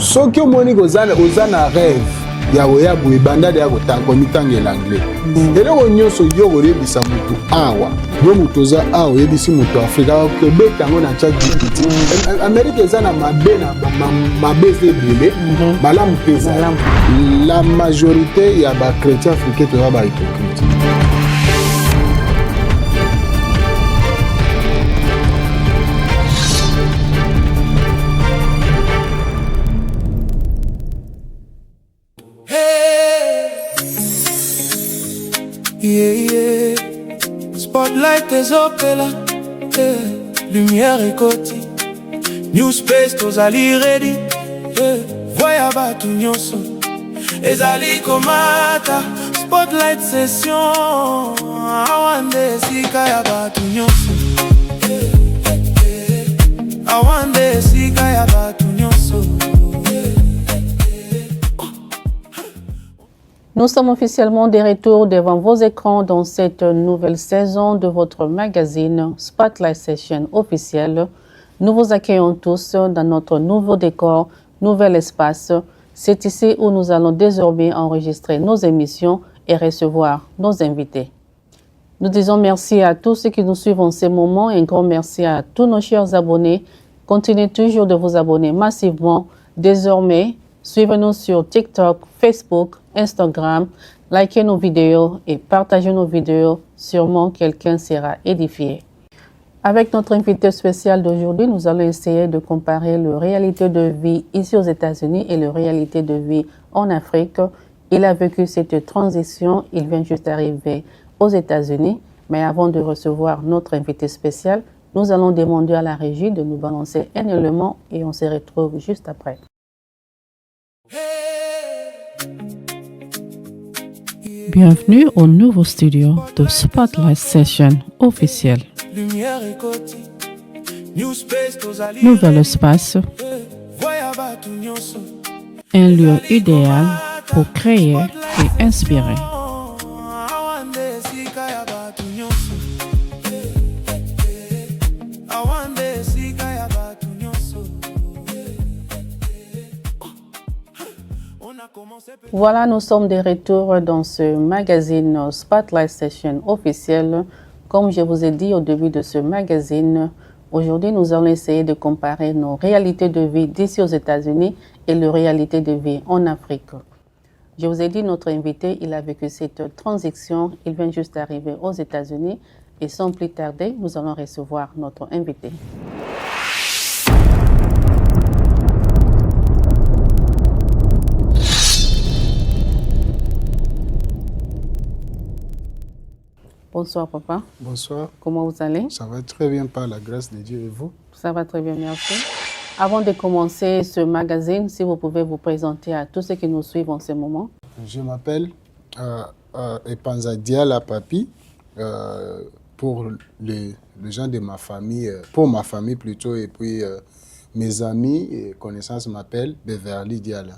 soki omoni oza na rêve ya koya boye banda de ya komitangela anglais eloko nyonso yo koyebisa motu awa yo moto oza awa oyebisi moto afrika akobeta yango na ChatGPT. Amérique eza na mabe eza ebele malamu mpe eza la majorité ya bachrétien africain toza bahypocrite. Yeah. Spotlight is opela, lumière et côté. New space tozali ready, voya batu nyonso. Ezali komata, spotlight session. Awande sika ya batu nyonso. Awande sika ya batu nyonso. Nous sommes officiellement de retour devant vos écrans dans cette nouvelle saison de votre magazine Spotlight Session officielle. Nous vous accueillons tous dans notre nouveau décor, nouvel espace. C'est ici où nous allons désormais enregistrer nos émissions et recevoir nos invités. Nous disons merci à tous ceux qui nous suivent en ces moments et un grand merci à tous nos chers abonnés. Continuez toujours de vous abonner massivement. Désormais, suivez-nous sur TikTok, Facebook, Instagram, likez nos vidéos et partagez nos vidéos. Sûrement, quelqu'un sera édifié. Avec notre invité spécial d'aujourd'hui, nous allons essayer de comparer la réalité de vie ici aux États-Unis et la réalité de vie en Afrique. Il a vécu cette transition, il vient juste d'arriver aux États-Unis. Mais avant de recevoir notre invité spécial, nous allons demander à la régie de nous balancer un élément et on se retrouve juste après. Bienvenue au nouveau studio de Spotlight Session officiel. Nouvel espace, un lieu idéal pour créer et inspirer. Voilà, nous sommes de retour dans ce magazine Spotlight Session officiel. Comme je vous ai dit au début de ce magazine, aujourd'hui nous allons essayer de comparer nos réalités de vie d'ici aux États-Unis et les réalités de vie en Afrique. Je vous ai dit, notre invité, il a vécu cette transition, il vient juste d'arriver aux États-Unis et sans plus tarder, nous allons recevoir notre invité. Bonsoir papa. Bonsoir. Comment vous allez? Ça va très bien par la grâce de Dieu et vous? Ça va très bien, merci. Avant de commencer ce magazine, si vous pouvez vous présenter à tous ceux qui nous suivent en ce moment. Je m'appelle Epanza Diala Papi. Pour les gens de ma famille, pour ma famille plutôt, et puis mes amis et connaissances m'appellent Beverly Diala.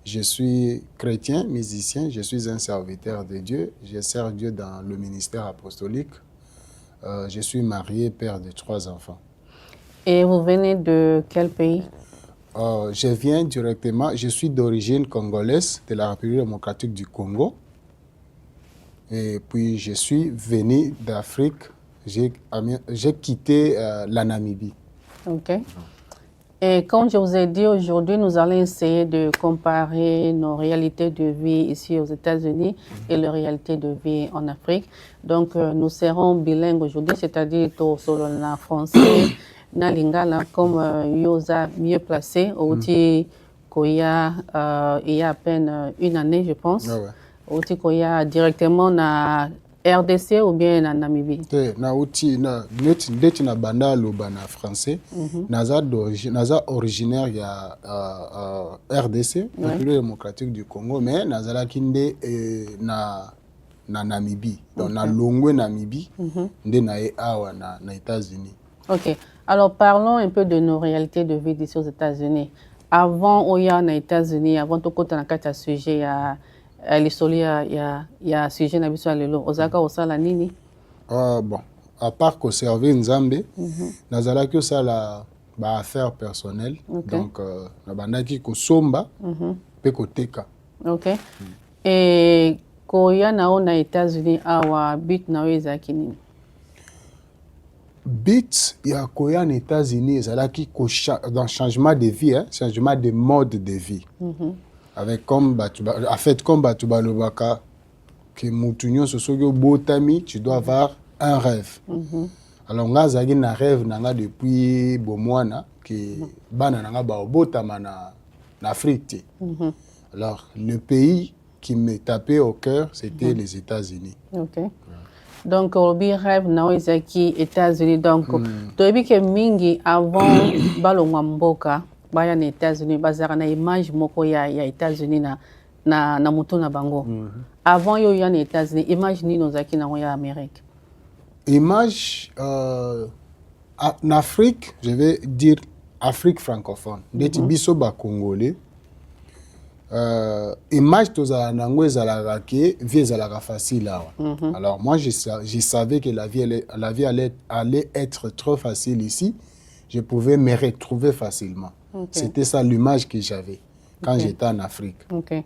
Je suis chrétien, musicien, je suis un serviteur de Dieu. Je sers Dieu dans le ministère apostolique. Je suis marié, père de 3 enfants. Et vous venez de quel pays? Je viens directement, je suis d'origine congolaise, de la République démocratique du Congo. Et puis je suis venu d'Afrique, j'ai quitté la Namibie. Ok. Et comme je vous ai dit, aujourd'hui, nous allons essayer de comparer nos réalités de vie ici aux États-Unis et les réalités de vie en Afrique. Donc, nous serons bilingues aujourd'hui, c'est-à-dire solo en français, na lingala, comme Yosa mieux placé, il y a à peine une année, je pense. Outi Koya directement na RDC ou bien na Namibie? Na outi na net na banda loba na français. Naza originaire ya RDC, République démocratique du Congo, mais nazala kinde na Namibie. Donc na longwe Namibie, nde na awa na États-Unis. OK. Alors parlons un peu de nos réalités de vie d'ici aux États-Unis. Avant oya na États-Unis, avant tout côté na kata sujet ya il y a sujet na biso lelo ozaka osala nini? Bon, à part conserver Nzambe, nazala que ça la ba affaires personnelles. Ok. Donc na bandaki ko somba pe ko teka. Ok. Et koya na aux États-Unis awa but na ezaki nini? But ya koya aux États-Unis ezalaki ko dans changement de vie, hein, changement de mode de vie. Avec comme en fait comme batu balobaka que mutu nyonso soki obotami, tu dois avoir un rêve. Alors nga zaki na rêve nanga depuis bomwana que bana nanga ba obotama na Afrique. Alors le pays qui me tapait au cœur, c'était les États-Unis. Ok. Donc obi rêve na ezaki États-Unis. Donc toyebi ke mingi avant balongwa mboka baya na États-Unis bazaka na image moko ya États-Unis na mutu na bango. Avant yo ya na États-Unis, image nini ozaki na ya Amérique? Image en Afrique, je vais dire Afrique francophone. Ndeti biso ba Congolais. Image tozala nango ezalaka ke vie ezalaka facile awa. Alors moi je savais que la vie allait être trop facile ici. Je pouvais me retrouver facilement. C'était ça l'image que j'avais quand j'étais en Afrique. Ok.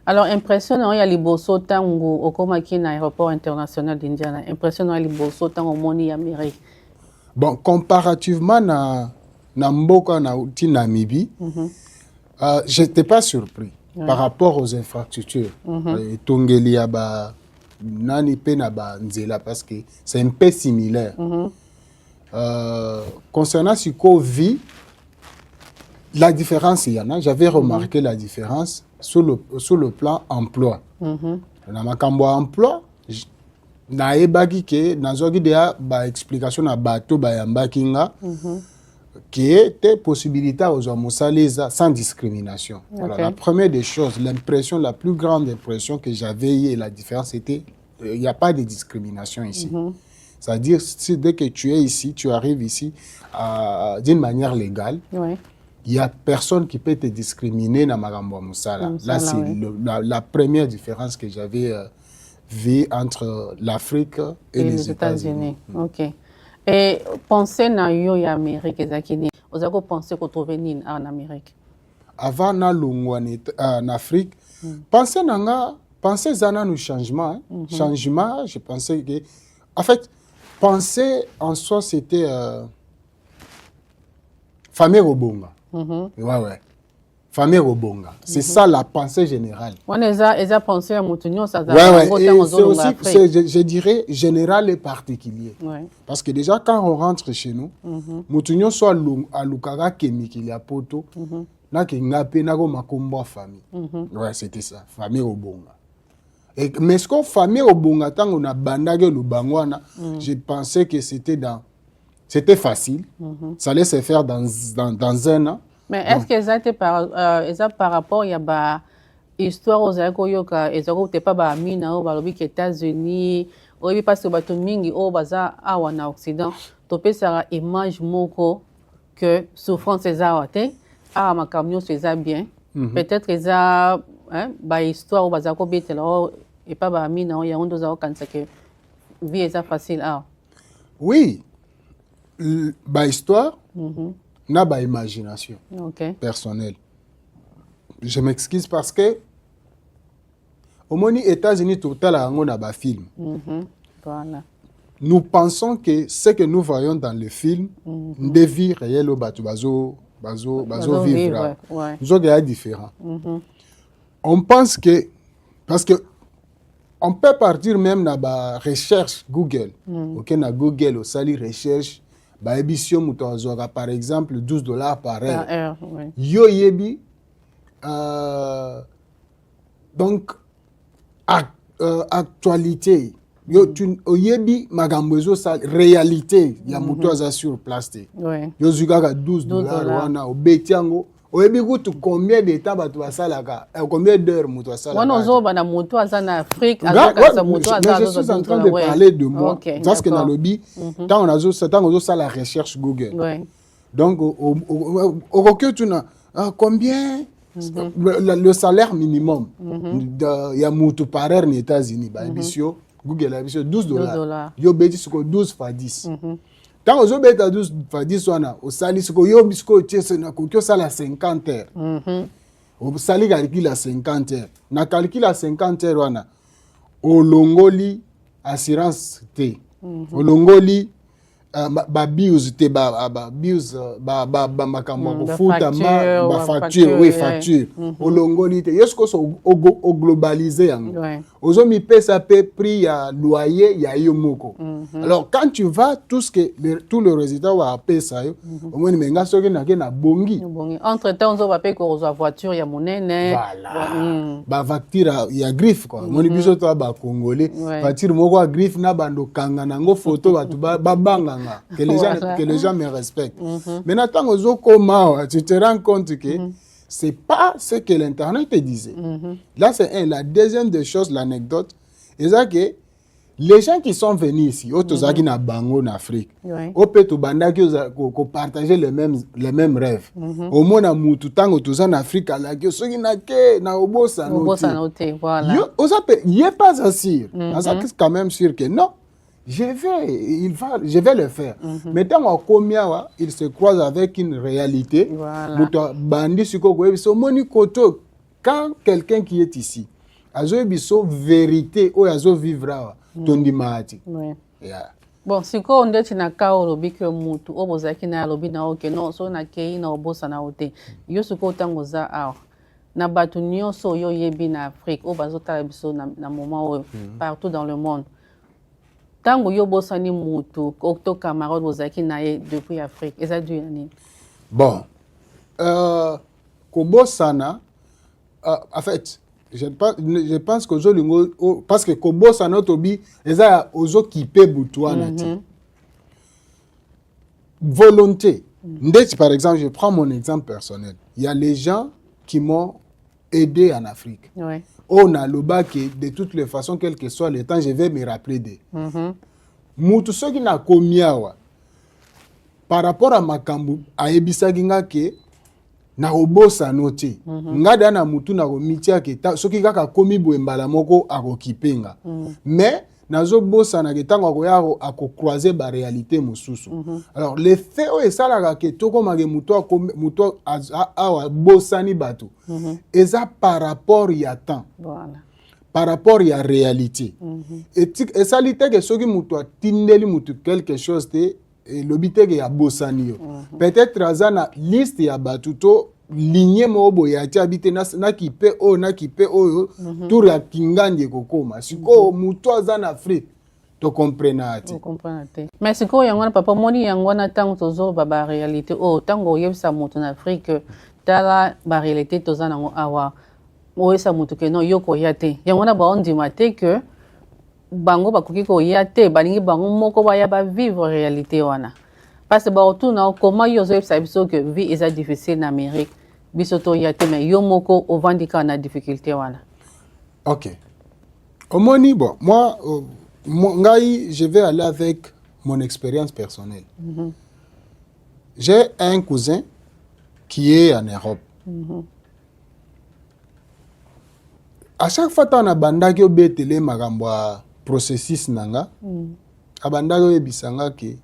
Alors impressionnant ya liboso tango okomaki na aéroport international d'Indiana. Impressionnant ya liboso tango moni Amérique. Bon, comparativement na mboka na Namibie, j'étais pas surpris. Par rapport aux infrastructures. Tongeli ya ba nani pe na ba nzela parce que c'est un peu similaire. Concernant Siko vie, la différence il y en a. J'avais remarqué la différence sur le plan emploi. Na makambo emploi, na ebaki ke nazoki dia ba explication na bato ba yambaki nga. Qui était possibilité aux hommes sans discrimination. Okay. Alors, la première des choses, la plus grande impression que j'avais et la différence, c'était il n'y a pas de discrimination ici. C'est-à-dire, dès que tu es ici, tu arrives ici d'une manière légale, il n'y a personne qui peut te discriminer dans Marambo Moussala. Là, c'est la première différence que j'avais vue entre l'Afrique et les États-Unis. Ok. Et penser na yo ya Amérique ezakini ozako penser ko trouver nini en Amérique avant na longwa en Afrique penser zana no changement changement je pensais que en fait penser en soi c'était famille Robonga ouais famille Robonga c'est ça la pensée générale on eza penser à mutunyo ça c'est aussi je dirais général et particulier parce que déjà quand on rentre chez nous mutunyo soit alukaka kemiki ya poto na kinga pe na ko makombo famille ouais c'était ça famille Robonga et mais ce qu'on famille Robonga tant on a bandage lubangwana je pensais que c'était facile ça allait se faire dans un an. Mais est-ce que ça été par rapport à la histoire aux Akoyoka et aux pas ba mina au balobi aux États-Unis ou parce que bato mingi au baza awa na Occident topé sera image moko que souffrance ces awate a ma camion c'est bien peut-être les a ba histoire au baza ko betela et pas ba mina o ya ondo za kansa que vie est facile ah oui ba histoire n'a pas imagination personnelle. Je m'excuse parce que au moins les États-Unis total a un film. Voilà. Nous pensons que ce que nous voyons dans le film, des vies réelles au bazo vivre. Nous avons différent. On pense que parce que on peut partir même dans la recherche Google. OK, na Google au sali recherche ba émission mutozoka par exemple $12 par heure. Yo yebi donc actualité yo tu yebi magambezo sa réalité ya mutoza sur place. Yo zugaka $12 wana obetiango oyebi kutu combien de temps batu basalaka combien d'heures muto asalaka wana ozoba na muto aza na Afrique azaka muto aza je suis en train de parler de moi parce que dans le lobby tant on a ça la recherche Google donc au que tu na combien le salaire minimum ya muto par heure aux États-Unis ba bisio Google a bisio $12 yo beti suko 12 fois 10 tant aux obéta douce fadi swana au sali siko yo bisko tchese na kokyo sala 50 heures au sali calcula 50 heures na calcula 50 heures wana au longoli assurance te au longoli ba bills te ba bills ba makambo futa ba facture oui facture au longoli te yesko so au globaliser yango ozo mi pesa pe prix ya loyer ya yo moko alors quand tu vas tout le résultat wa pesa yo au moins menga soki na bongi entre temps on va payer ko voiture ya monene voilà ba facture ya griffe quoi moni biso to ba congolais facture moko a griffe na bando kanga nango photo batu ba banga que les gens me respectent. Maintenant, quand tu te rends compte que c'est pas ce que l'Internet te disait. Là, c'est la deuxième des choses, l'anecdote. C'est ça que les gens qui sont venus ici, au Tozaki na Bango en Afrique, au Peto Banda qui partageaient les mêmes rêves. Au moins, na mutu tango toza en Afrique, là que ceux qui na ke na obosa noté. Voilà. Il est pas assuré. Ça c'est quand même sûr que non. Je vais le faire. Maintenant, il se croise avec une réalité. Quand quelqu'un qui est ici, a vérité ou a vivra ton dimati. Bon, si on dit na ka olobi ke mutu obozaki na alobi na oke no so na kei na obosa na ote. Yo suko tango za a na batu nyonso yo yebi na Afrique obazotala biso na moment partout dans le monde. Tango yo bosani mutu okto camarade bozaki nae depuis Afrique eza du yani bon kobosana en fait je pense que ozolingo parce que kobosana tobi eza ozo kipe butwana ti volonté ndeti par exemple je prends mon exemple personnel il y a les gens qui m'ont aidé en Afrique. On a le bac de toutes les façons, quel que soit le temps, je vais me rappeler de. Moutou ce qui n'a commis par rapport à Makambu, à Ebisaginga ke na obosa noté. Ngada na mutu na romitia ke ce qui a commis boembala moko a kipenga. Mais nazo bosa na ketango akoyaro akokroiser ba réalité mosusu. Alors les faits o esala ke toko mage mutu a bosani bato. Eza par rapport ya temps. Voilà. Par rapport ya réalité. Et ça lite que soki mutu atindeli mutu quelque chose te lobite ke ya bosani yo. Peut-être azana liste ya bato to lignée mobo ya habité na kipe o tour ya kinganje kokoma siko muto azana Afrique to comprenate mais siko yango papa moni yango na tango tozo ba réalité tango yebisa muto na Afrique tala ba réalité tozana ngo awa oyesa muto ke no yoko yate yango na ba ondima te que bango bakoki ko yate balingi bango moko ba ya ba vivre réalité wana parce que ba otuna comment yo zo yebisa biso que vie est difficile en Amérique bisoto yate mais yo moko ovandika na difficulté wana. OK. Omoni bon, moi ngai je vais aller avec mon expérience personnelle. J'ai un cousin qui est en Europe. À chaque fois qu'on a bandaki obetele makambo processus nanga, abandaki ebisanga ke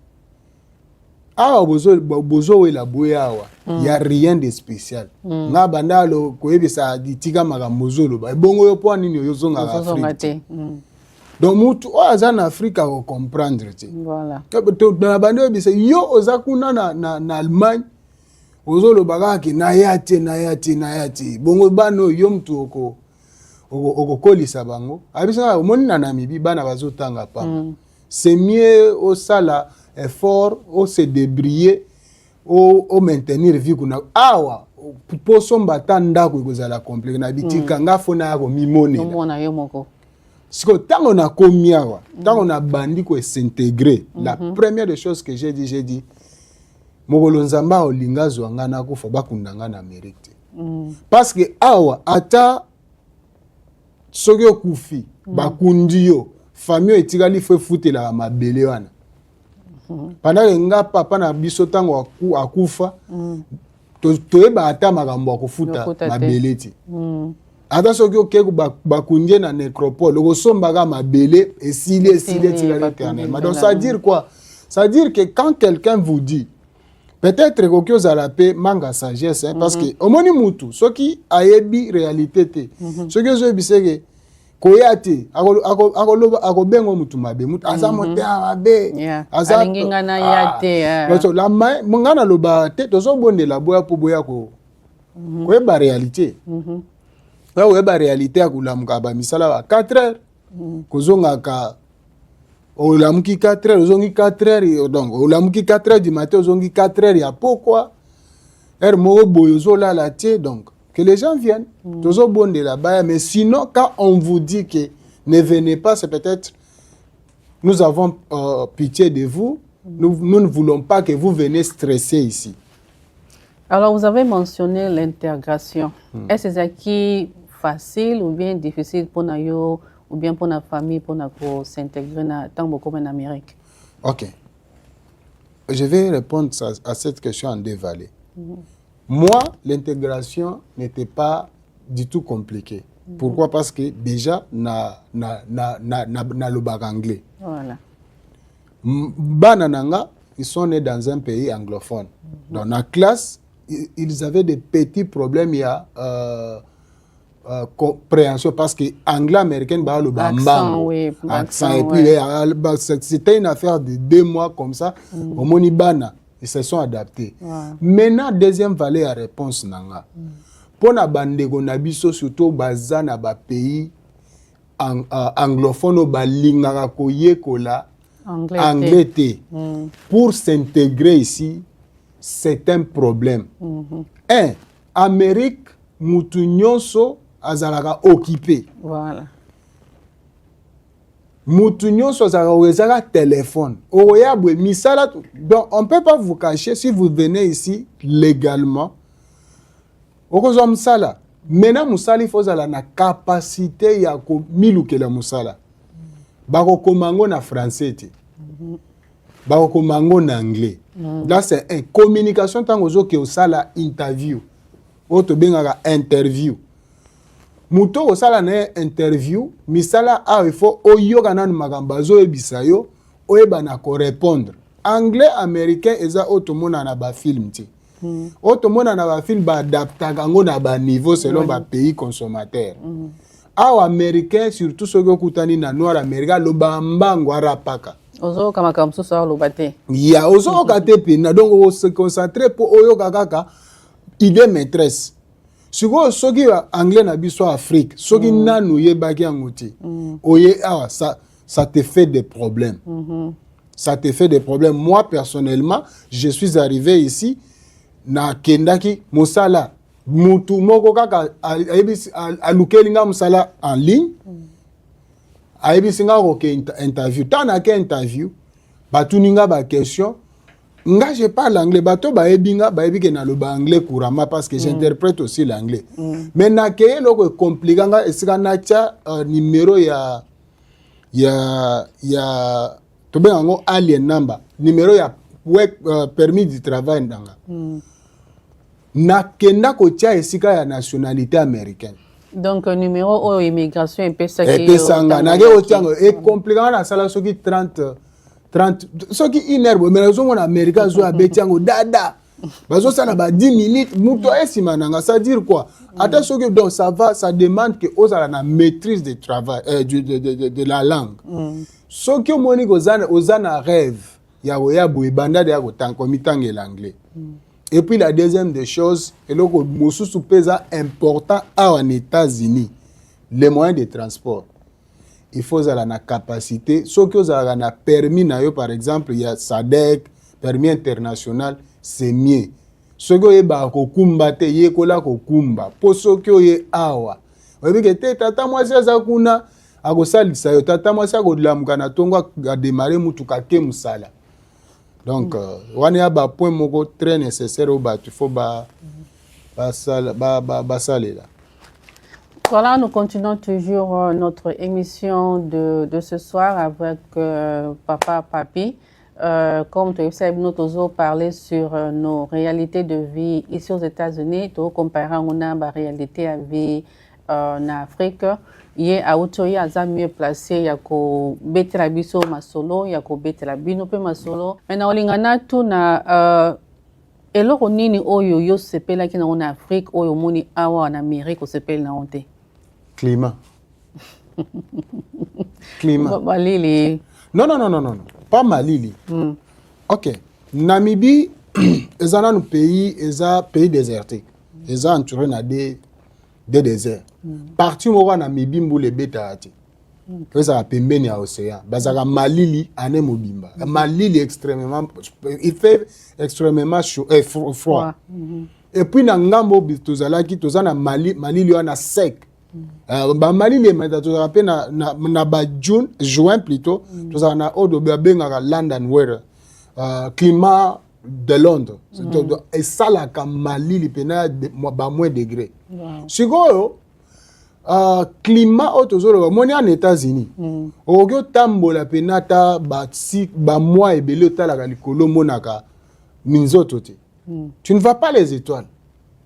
awa bozo la boyawa y a rien de spécial nga bandalo ko ebisa ditika makambo zolo ba bongo yo po nini yo zonga Afrique donc mutu o azana Afrique ko comprendre ti voilà to na bando ebisa yo ozakuna na Allemagne ozolo bagaki na yati bongo bano yo mtu oko kolisa bango abisa omoni na Namibie bana bazotanga pa c'est mieux au sala effort au se débrouiller au maintenir vie kuna awa poso mbata ndako ekozala complet na bitika nga fona yako mimone mona yo moko siko tango na komiawa tango na bandi ko s'intégrer la première des choses que j'ai dit mokolo nzamba olinga zwanga na kufa bakundanga na Amérique parce que awa ata soki okufi bakundi yo famille etikali fe futela mabele wana pendant que nga papa na biso tango akufa toyeba ata makambo akufuta mabele ti ata soki okeko bakundie na nécropole okosombaka mabele esili etikali éternellement donc ça veut dire quoi C'est-à-dire que quand quelqu'un vous dit, peut-être que vous avez la manga sagesse, hein, parce que au moins mutu, ce qui a une réalité, ce que je dis c'est que koyate ako bengo mutu mabe mutu asa mote mabe asa alingingana yate so la mongana loba te tozo bonde la boya po boya ko koyeba réalité koyeba réalité akulamuka ba misala ba 4 heures kozonga ka olamuki 4 heures ozongi 4 heures donc olamuki 4 heures du matin ozongi 4 heures ya pourquoi heure moko boyo zola la tie donc que les gens viennent, toujours bon de là-bas, mais sinon, quand on vous dit que ne venez pas, c'est peut-être, nous avons pitié de vous, nous ne voulons pas que vous venez stresser ici. Alors, vous avez mentionné l'intégration. Est-ce que c'est facile ou bien difficile pour nous, ou bien pour la famille, pour nous s'intégrer tant beaucoup en Amérique? Ok. Je vais répondre à cette question en deux volets. Moi, l'intégration n'était pas du tout compliquée. Pourquoi? Parce que déjà, na le bac anglais. Voilà. Banananga, ils sont nés dans un pays anglophone. Dans la classe, ils avaient des petits problèmes. Il y a compréhension parce que anglais américain, bah le accent, oui, accent. Et puis c'était une affaire de 2 mois comme ça. Au Monibana. Ils se sont adaptés. Maintenant, deuxième valet à réponse nanga. Pour na bandego na biso surtout baza na ba pays anglophone ba lingaka koyekola anglais. Pour s'intégrer ici, c'est un problème. Un, Amérique mutu nyonso azalaka occupé. Voilà. Mutu nyonso azalaka téléphone. Oyabwe misala. Donc on peut pas vous cacher si vous venez ici légalement. Okozwa musala. Maintenant musala il faut la capacité ya ko milukela musala. Bako komango na français te. Bako komango na anglais. Là c'est une communication tango zo ke osala interview. Oto bengaka interview. Muto osala na interview, misala il faut oyoka nanu makambo azoyebisa yo, oyeba na ko répondre. Anglais américain eza otomona na ba film ti. Otomona na ba film ba adaptaka ngo na ba niveau selon ba pays consommateur. Awa américain surtout soki okutani na noir américain lo ba mbango arapaka. Ozo kama kamsusa lo bate. Ya ozo kate pina donc o se concentrer pour oyoka kaka idée maîtresse. Siko soki anglais na biso Afrique, soki nanu yebaki yango ti. Oye awa ça te fait des problèmes. Ça te fait des problèmes. Moi personnellement, je suis arrivé ici na kendaki musala mutu moko kaka alukelinga musala en ligne. Ayebisinga ko interview. Tana ke interview, batuninga ba question. Nga je parle anglais, bato baebinga baebike na loba anglais couramment parce que j'interprète aussi l'anglais. Mais na ke loko compliquanga esika na tia numéro ya to be ngo alien number, numéro ya permis de travail ndanga. Na kenda ko tia esika ya nationalité américaine. Donc numéro o immigration epesa ke epesanga na ke otiango e compliquanga na sala soki 30 soki une heure mais raison en Amérique zo abetiango dada bazo ça na ba 10 minutes muto esima nanga ça dire quoi ata soki donc ça va ça demande que osala na maîtrise du travail de la langue soki omoni ozana rêve ya oya boye banda de ya kotanko mitange l'anglais. Et puis la deuxième des choses et le mosusu pesa important aux États-Unis les moyens de transport. Il faut la capacité. Ce que vous avez permis, par exemple, il y a SADC, permis international, c'est mieux. Ce que vous avez kokumba te yekola kokumba. Pour ce que vous avez awa. Vous avez dit tata moi c'est ça kuna akosalisa yo tata moi c'est akodlamuka na tongo a démarrer mutuka ke musala. Donc on a un point moko très nécessaire au bas. Il faut basaler là. Voilà, nous continuons toujours notre émission de ce soir avec Papa Papi. Comme tu sais, nous avons parlé sur nos réalités de vie ici aux États-Unis. Nous comparons la réalité à vie na Afrique ye autori aza mieux placé ya ko betela biso masolo ya ko betela bino pe masolo mais na olingana tu na eloko nini oyo yo sepelaki na na Afrique oyo moni awa na Amérique o sepela na onte climat. Climat. Malili. Non, pas Malili. Ok, Namibie est un pays désertique. Ils ont entouré des déserts. Partout où on Namibie mboule beta ati. Ça a pembeni à océan. Bazaka Malili ane mobimba. Malili extrêmement, il fait extrêmement chaud, froid. Et puis na ngambo tozalaki tozana Malili wana sec. Malili meta tozala na ba juin plutôt tozana odo bengaka London weather. Climat de Londres. Et ça là comme Malili pena ba moins degré. Sikoyo climat autozolo moni en États-Unis. Ogyo tambola penata ba mois ebele otala likolo monaka minzoto te. Tu ne vas pas les étoiles.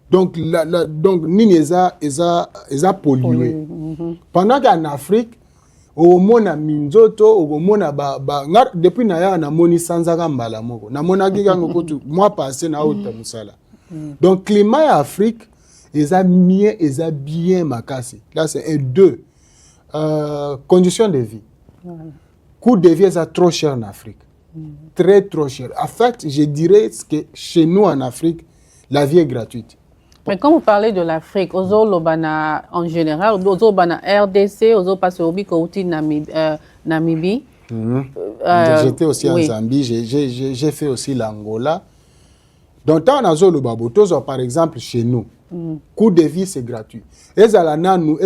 Donc donc nini eza pollué. Pendant qu'en Afrique au mona minzoto au mona depuis na na moni sanzaka mbala moko. Na mona kikango kotu mois passé na autre musala. Donc climat en Afrique eza bien makasi. Là c'est un deux. Conditions de vie. Coût de vie est trop cher en Afrique. Très trop cher. En fait, je dirais que chez nous en Afrique, la vie est gratuite. Mais quand vous parlez de l'Afrique, Ozolobana en général, Ozolobana RDC, Ozopase Obikouti Namibie. J'étais aussi en Zambie, j'ai fait aussi l'Angola. Donc, tant on a Zolobaboto, par exemple, chez nous, coût de vie, c'est gratuit. Ezalananu,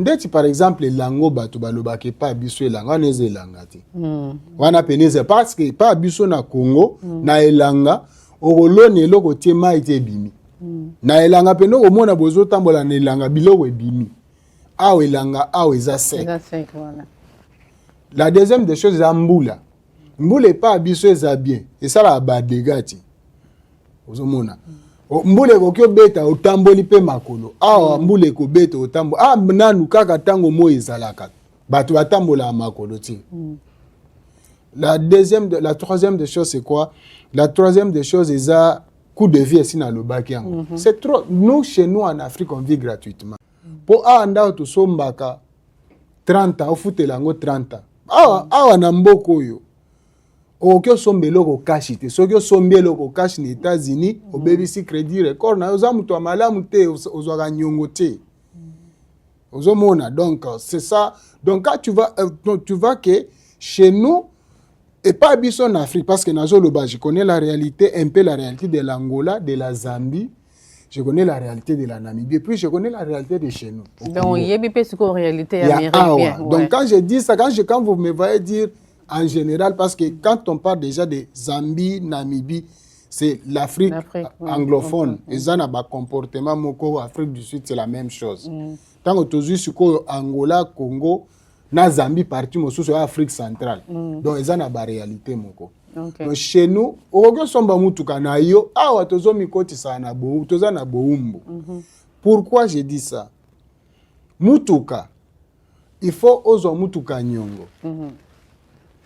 dès par exemple, l'Ango Batobaloba, qui pas habitué l'Anga, n'est Zelangati. On a pénézé parce que pas habitué na Congo, na Elanga, Orolo ne loko tema ite bimi. Na Elanga peno au mona bozo tambola na Elanga biloko bimi. Awe Elanga, awe za sec. Voilà. La deuxième des choses, c'est Mboula. Mboula n'est pas habitué za bien. Et ça la badegati. Ozomona. Mbule kokyo beta otamboli pe makolo. Ah mbule ko beta otambo. Ah nanu kaka tango mo ezalaka. Batu batambola makolo ti. La troisième des choses c'est quoi? La troisième des choses c'est ça coût de vie ici dans le baki. C'est trop. Nous chez nous en Afrique on vit gratuitement. Pour anda to sombaka 30 ans au futelango 30 ans. Ah na mboko yo. Okyo sombelo ko cash te sokyo sombelo ko cash ni États-Unis au BBC Crédit Record na oza muto malamu te ozwa nyongo te ozomona. Donc c'est ça. Donc quand tu vas que chez nous et pas biso en Afrique parce que nazo loba je connais la réalité un peu la réalité de l'Angola, de la Zambie, je connais la réalité de la Namibie et puis je connais la réalité de chez nous. Donc il y a une réalité américaine. Donc quand je dis ça quand vous me voyez dire en général, parce que quand on parle déjà de Zambie, Namibie, c'est l'Afrique anglophone. Et ça n'a pas comportement, moko Afrique du Sud, c'est la même chose. Tant que tu es Angola, Congo, na Zambie parti, mo sur Afrique centrale. Donc ça n'a pas réalité moko. Donc chez nous, ogo somba mutuka na yo, awa tozo mikoti sa na bo, toza na boumbo. Pourquoi je dis ça? Mutuka, il faut ozo mutuka nyongo.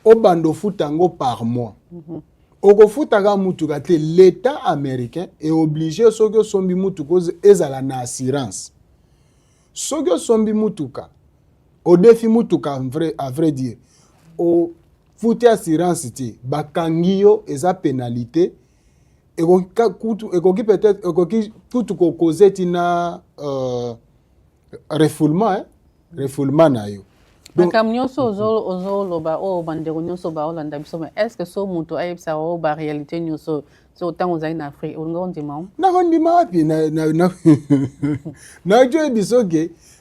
Obando futango par mois. Oko futanga mutuka te l'État américain est obligé sokyo sombi mutuka ezala na assurance. Sokyo sombi mutuka au défi mutuka à vrai dire. Au futi assurance te bakangiyo eza pénalité ekoki peut-être ekoki kutu ko causer tina refoulement na yo. Donc, est-ce que ce moto a une réalité autant aux en Afrique?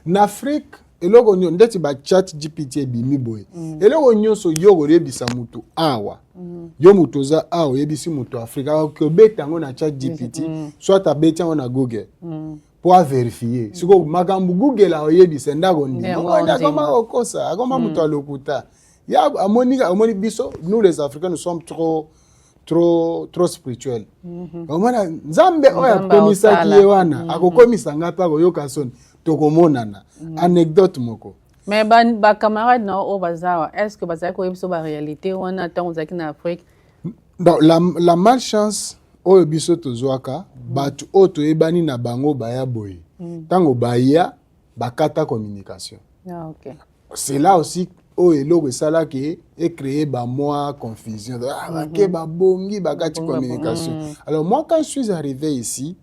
En Afrique, eloko nyo ndeti ba chat GPT bimi boy. Eloko nyonso yo korebisa mutu awa. Yo mutu za awa yebisi mutu Afrika ko betango na chat GPT soit ta betango na Google. Pour vérifier. Si vous magambu Google a oyebisa ndako ndimo. Akoma okosa, akoma mutu alokuta. Ya amoni biso, nous les Africains nous sommes trop spirituels. Omana Nzambe oya komisa kiyewana, akokomisa ngapa koyoka soni. tokomonana anecdote moko. Mais ba camarades na au bazar, est-ce que bazar ko yebso ba réalité on attend zaki na Afrique? Donc la malchance oyo biso tozwaka batu oyo toyebani na bango baya boye. Tango baya bakata communication. Ah OK. C'est là aussi oyo eloko esalaki créer ba moi confusion. Bake babongi bakati communication. Alors moi quand je suis arrivé ici,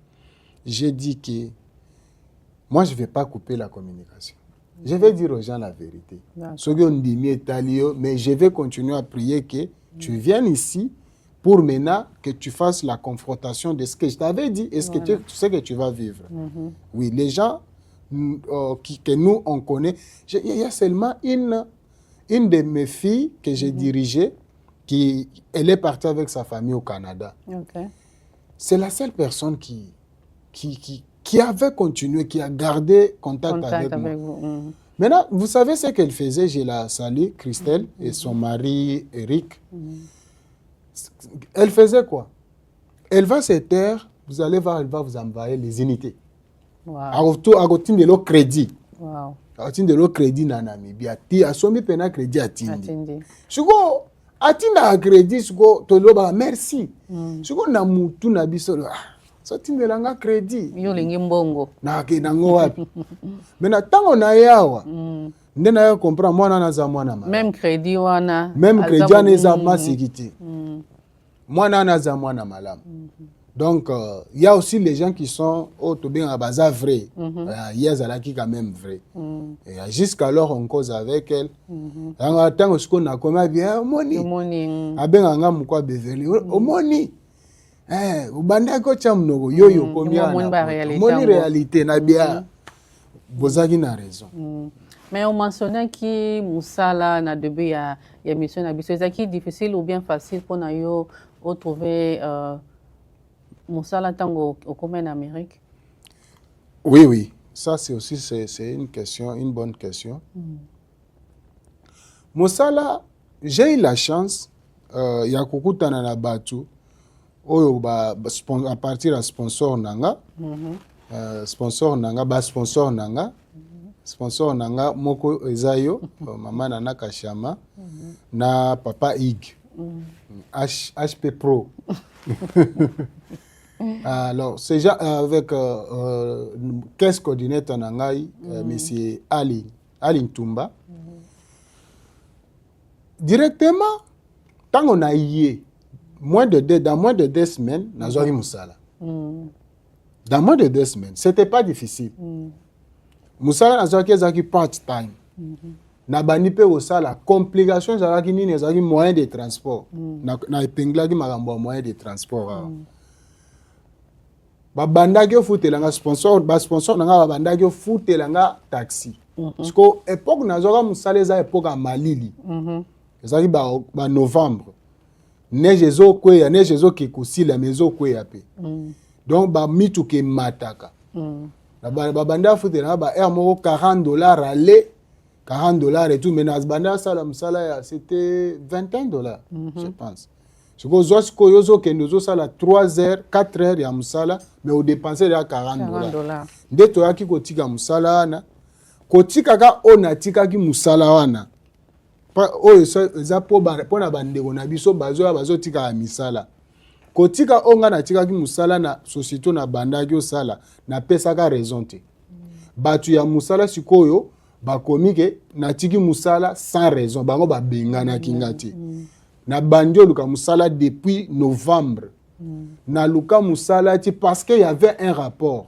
j'ai dit que moi je vais pas couper la communication. Je vais dire aux gens la vérité. Mais je vais continuer à prier que tu viennes ici pour maintenant que tu fasses la confrontation de ce que je t'avais dit et ce que tu sais que tu vas vivre. Oui, les gens que nous, on connaît. Il y a seulement une de mes filles que j'ai dirigée, elle est partie avec sa famille au Canada. Okay. C'est la seule personne qui avait continué, qui a gardé contact avec moi. Vous. Maintenant, vous savez ce qu'elle faisait? Je la salue, Christelle, et son mari, Eric. Elle faisait quoi? Elle va se taire, vous allez voir, elle va vous envoyer les unités. Wow. À côté de l'eau crédit. Wow. À côté de l'eau crédit, na Namibie. A somme pena crédit à Tindi. Sugo, atinda crédit, sugo, toloba, merci. Sugo, na mutu na biso. So tinde langa crédit. Yo lingi mbongo. Na ke nango wapi. Mena tango na yawa. Ndena ya comprend mwana na za mwana ma. Même crédit wana. Même crédit wana za masikiti. Mwana na za mwana malam. Donc il y a aussi les gens qui sont au bien à baza vrai. Il y a zalaki quand même vrai. Et jusqu'alors on cause avec elle. Anga tango ce qu'on a comme bien moni. Moni. Abenga mukwa beveli. Moni. Ubanda ko chamnogo yoyo combien moni réalité na bien bozaki na raison. Mais on mentionnait que Moussala na début ya mission na biso ezaki difficile ou bien facile pour na yo trouver Moussala tango au commun en Amérique. Oui, ça c'est aussi c'est une question, une bonne question. Moussala, j'ai eu la chance ya kokutana na batu oyo à partir de sponsor nanga sponsor nanga moko ezayo mama nana Kashama na papa Ig HP Pro. Alors c'est déjà avec caisse coordinateur nangai monsieur Ali Ntumba directement tant on a yé dans moins de 2 semaines, nous avons Moussala. Dans moins de 2 semaines, ce n'était pas difficile. Moussala, nous avons part-time. Nous avons aussi la complication, nous avons moyen de transport. Nous avons moyen de transport. Babandaki futelanga sponsor, babandaki futelanga taxi. Parce que l'époque, nous avons Moussala, c'est l'époque à Malili. C'est novembre. Neige ezo ke kusila mezo kweya pe. Donc ba mitu ke mataka. Ba banda fute na ba air moko $40 aller, $40 et tout, mais na banda sala c'était $21, je pense. Ce que zosko yozo ke ndozo sala 3 heures, 4 heures ya musala, mais au dépenser ya $40. Ndeto yaki kotika musala wana. Kotika ka onatika ki musala wana. Oyo eza po na bandeko na biso bazotika ya misala kotika onga na tika ki musala na société na bandaki osala na pesaka raison te batu ya musala sikoyo bakomi ke na tiki musala sans raison bango babengana kinga te na bandi oluka musala depuis novembre na luka musala ti parce qu'il y avait un rapport.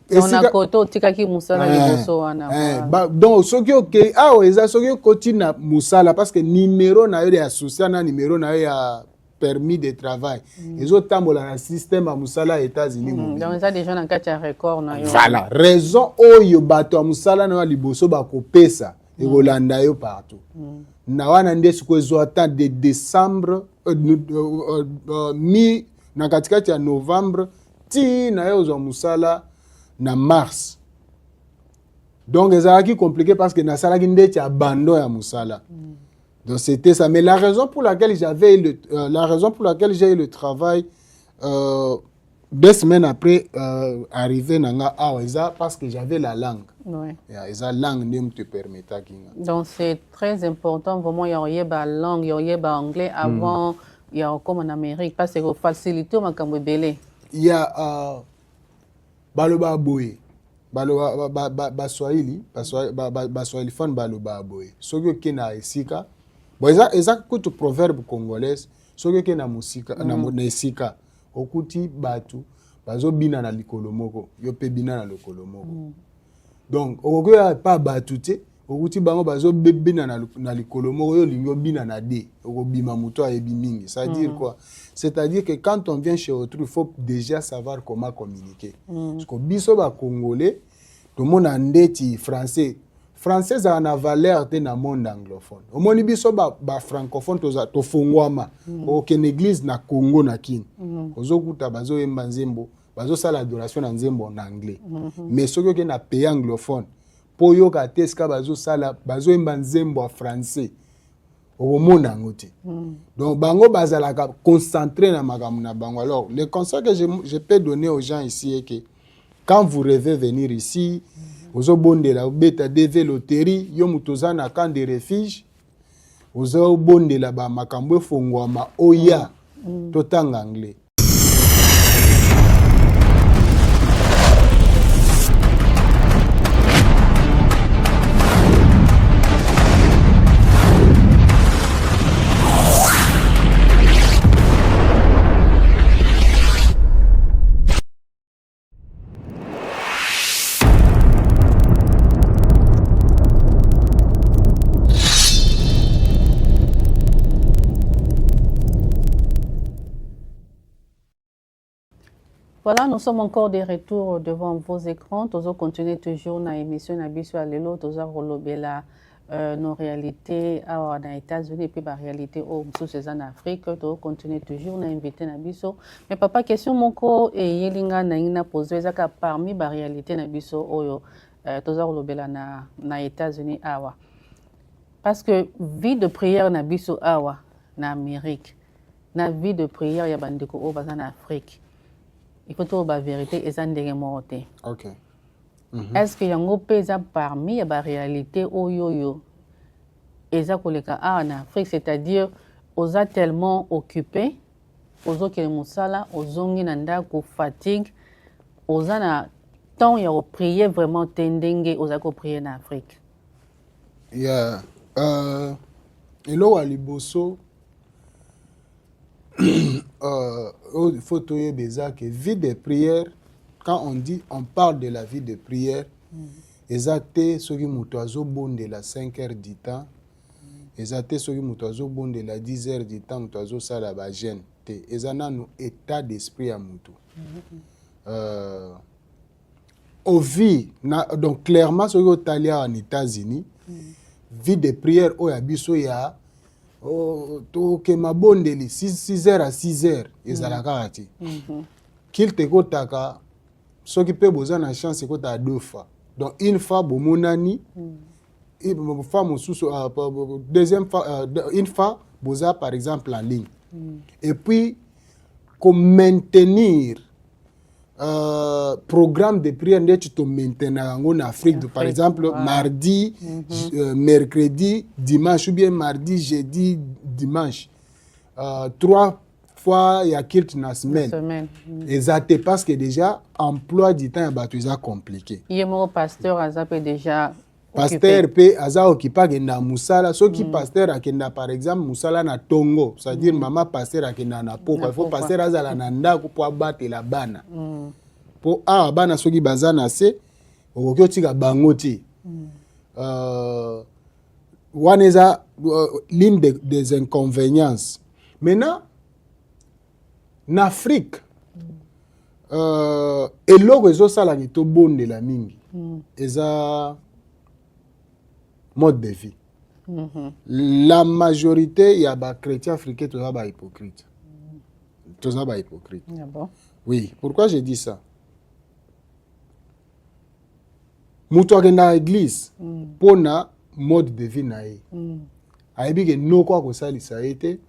On a koto tikaki musala liboso wana. Donc soki oke eza soki koti na musala parce que numéro na yo ya social na numéro na yo ya permis de travail. Ezo tambola na système à musala États-Unis. Donc ça déjà na kati ya record na yo. Voilà, raison oyo bato ya musala na liboso ba kopesa e kolanda yo partout. Na wana nde siko ezo ata de décembre mi na katikati ya novembre ti na yo zo musala na mars. Donc c'est compliqué parce que na sala ki ndeti abandon ya musala. Donc c'était ça, mais la raison pour laquelle j'ai eu le travail 2 semaines après arrivé nanga parce que j'avais la langue. Ouais. La langue ne te permettait kinga. Donc c'est très important vraiment il y a la langue, il y a l'anglais avant il y a comme en Amérique parce que faciliter makambo belé. Il y a baloba boye. Baloba Swahili fan baloba boye. Soki ke na esika. Bon eza kutu proverbe congolais. Soki ke na musika na esika. Okuti batu bazo bina na likolo moko yo pe bina na lokolo moko. Donc okoya pa batu te okuti bango bazo bina na likolo moko yo lingo bina na de okobima muto ayebi mingi. Ça veut dire quoi? C'est-à-dire que quand on vient chez autrui, il faut déjà savoir comment communiquer. Parce que biso ba congolais tout le monde a ndeti français français a na valeur te na monde anglophone. Omoni biso ba francophone to fongwama aucune église na Congo na kin. Ozokuta bazo yemba nzembo, bazo sala adoration na nzembo en anglais. Mais soki ke na pays anglophone, po yoka teska bazo sala bazo yemba nzembo en français. Okomona yango te. Donc bango bazalaka concentré na makambo na bango. Alors le conseil que je peux donner aux gens ici est que quand vous rêvez venir ici, ozo bondela beta DV loterie, yo mutoza na camp de refuge, ozo bondela ba makambo fongwama oya totanga anglais. Voilà, nous sommes encore de retour devant vos écrans. Nous continuons toujours dans l'émission Nabiso Alelo, nous avons nos réalités aux États-Unis et puis la réalité aux en Afrique. Nous continuons toujours à inviter Nabiso. Mais papa, question mon et Yelinga na posé parmi la réalité Nabiso oyo nous avons na États-Unis awa. Parce que vie de prière Nabiso awa na Amérique, na vie de prière ya bandeko o en Afrique. Il faut trouver la vérité et ça n'est pas. OK. Est-ce qu'il y a un pays parmi la réalité au yo-yo et ça en Afrique, c'est-à-dire aux a tellement occupés, aux autres qui musala, aux ongi nanda ko fatigue, aux a temps y a prier vraiment tendenge aux a ko prier en Afrique. Yeah. Elo aliboso il faut que vie de prière, quand on parle de la vie de prière, exacté ce qui mutuazo bon de la 5 heures du temps, exacté ce qui mutuazo bon de la 10 heures du temps, mutuazo ça la ba jeune te, ezana no état d'esprit à mutu. Au vie, donc clairement ce que talia en États-Unis, vie de prière au yabiso ya to ke mabondeli 6h à 6h ezalaka ati qu'il te kotaka soki pe boza na chance kota 2 fois donc une fois bomonani une fois mosusu deuxième fois une fois boza par exemple en ligne et puis comme maintenir programme de prière tu te maintenir en Afrique par exemple mardi mercredi dimanche ou bien mardi jeudi dimanche 3 fois il y a kilt na semaine exact parce que déjà emploi du temps est compliqué il y a mon pasteur azapé déjà pasteur pe aza okipa kenda musala soki pasteur akenda par exemple musala na tongo c'est-à-dire mama pasteur akenda na poko il faut pasteur azala na ndako po abatela bana po bana soki bazana se okoki otika bango te wana l'une des inconvénients maintenant en Afrique eloko ezosala ni tobondela mingi eza mode de vie. La majorité, il y a des chrétiens africains, tous sont hypocrites. Tous sont hypocrites. Ah bon? Oui. Pourquoi je dis ça? Moutou dans l'église, pour na mode de vie nae. Ayebi que no quoi que ça a été.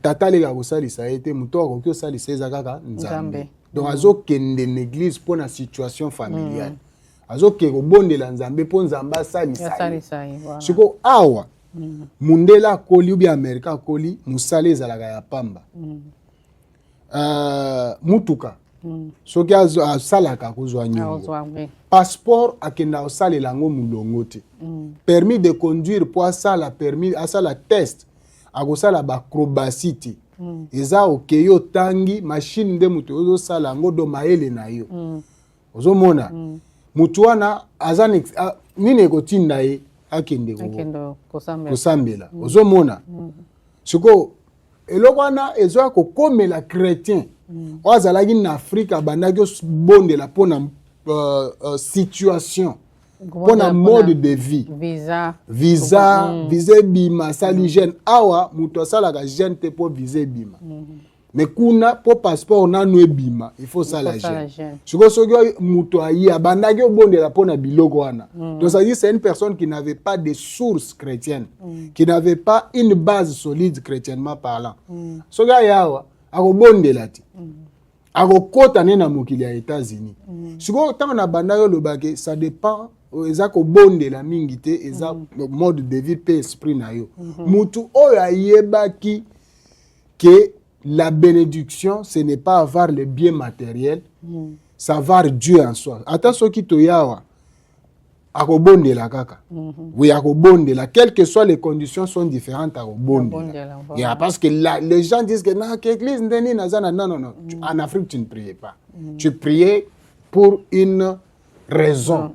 tata alega kosalisa ye te moto akoki osalisa eza kaka nzambe donc azokende na église mpo na situation familiale azokende kobondela nzambe mpo nzambe asalisa ye siko awa mundele akoli ou bien américain akoli mosala ezalaka ya pamba mutuka soki asalaka akozwa nyongo passeport akenda kosalela yango mulongo te permis de conduire mpo asala test akosala bacrobatie te eza okei otangi mashine nde moto ozosala yango do mayele na yo ozomona motu wana aza nini ekotinda ye akende kosambela ozomona siko eloko wana ezoya kokomela chrétien oyo azalaki na afrika abandaki obondela mpona situation mpona mode de vie visa ebima asali jeune awa moto asalaka jeune te mpo visa ebima mais kuna mpo passeport nanu ebima il faut sala jeune sikoyo soki moto aye abandaki obondela mpona biloko wana donc ça dit c'est une personne qui n'avait pas de source chrétienne qui n'avait pas une base solide chrétiennement parlant soki aye awa akobondela te akokota ne na mokili ya États-Unis sikoyo ntango na bandaki olobaki ça dépend eza kobondela mingi te eza mode de vie pe esprit na yo mutu oyo ayebaki que la bénédiction ce n'est pas avoir le bien matériel c'est avoir Dieu en soi ata soki toyawa akobondela kaka oui akobondela quelles que soient les conditions sont différentes akobondela parce que les gens disent que non que l'église ndeni nazana non en Afrique tu ne priais pas tu priais pour une raison.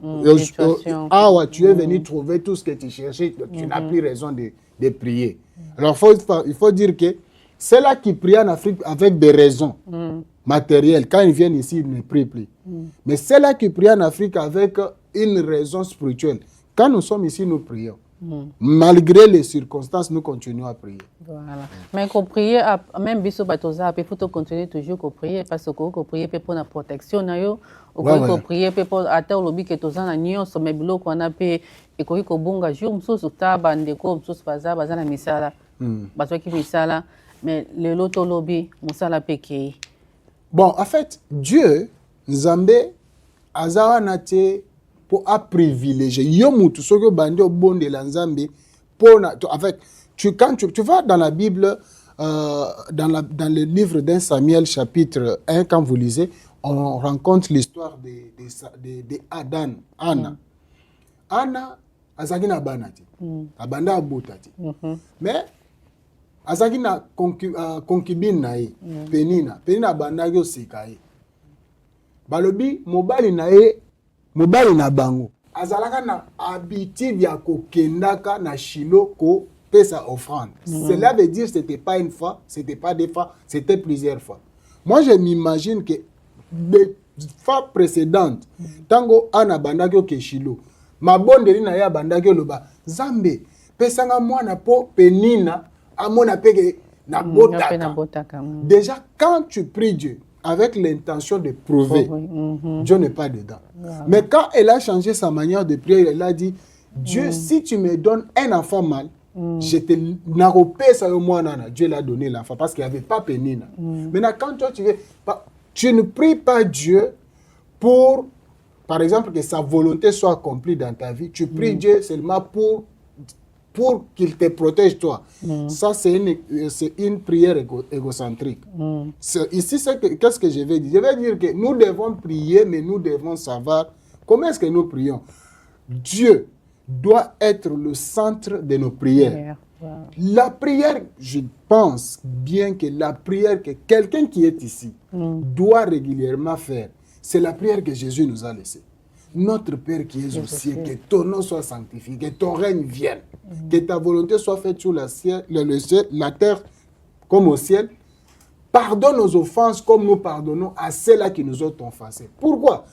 Tu es venu trouver tout ce que tu cherchais, tu n'as plus raison de prier. Alors il faut dire que c'est là qui prient en Afrique avec des raisons matérielles. Quand ils viennent ici, ils ne prient plus. Mais c'est là qui prient en Afrique avec une raison spirituelle. Quand nous sommes ici, nous prions. Malgré les circonstances, nous continuons à prier. Voilà. Mais qu'on prie, même biso batoza, il faut continuer toujours qu'on prie parce qu'on prie pour la protection na yo, qu'on prie pour atteindre le but que toza na nyo, mais bilo qu'on a payé et qu'on ko bonga jour, mso suta bande ko mso baza na misala, bazo ki misala, mais le loto lobby musala peke. Bon, en fait, Dieu, Nzambe, azawa nate pour privilégier yo mutu soko bande obonde la Nzambe avec quand tu vas dans la Bible dans le livre d'un Samuel chapitre 1 quand vous lisez on rencontre l'histoire de Adam Anna azaki na banati abanda abotati mais azaki na concubine na ye Penina abanda yo sekaye balobi mobali na bango azalaka na habitude ya kokendaka na Shilo ko pesa offrande. Cela veut dire que c'était pas une fois, c'était pas deux fois, c'était plusieurs fois. Moi je m'imagine que les fois précédentes tango ana bandaki ke Shilo mabondeli na ya bandaki loba Zambe pesanga mwana po Penina amona peke na botaka. Déjà quand tu pries Dieu avec l'intention de prouver, Dieu n'est pas dedans. Mais quand elle a changé sa manière de prier, elle a dit, Dieu, si tu me donnes un enfant mâle, je te n'aropé ça au moins nana. Dieu l'a donné l'enfant parce qu'il n'y avait pas Pénina. Maintenant, quand toi tu ne pries pas Dieu pour, par exemple, que sa volonté soit accomplie dans ta vie. Tu pries Dieu seulement pour qu'il te protège toi. Ça, c'est une prière égocentrique. Ici, qu'est-ce que je vais dire? Je vais dire que nous devons prier, mais nous devons savoir comment est-ce que nous prions. Dieu doit être le centre de nos prières. La prière, je pense bien que la prière que quelqu'un qui est ici doit régulièrement faire, c'est la prière que Jésus nous a laissée. Notre Père qui es au ciel, que ton nom soit sanctifié, que ton règne vienne, que ta volonté soit faite sur le ciel, la terre comme au ciel. Pardonne nos offenses comme nous pardonnons à ceux-là qui nous ont offensés. Pourquoi?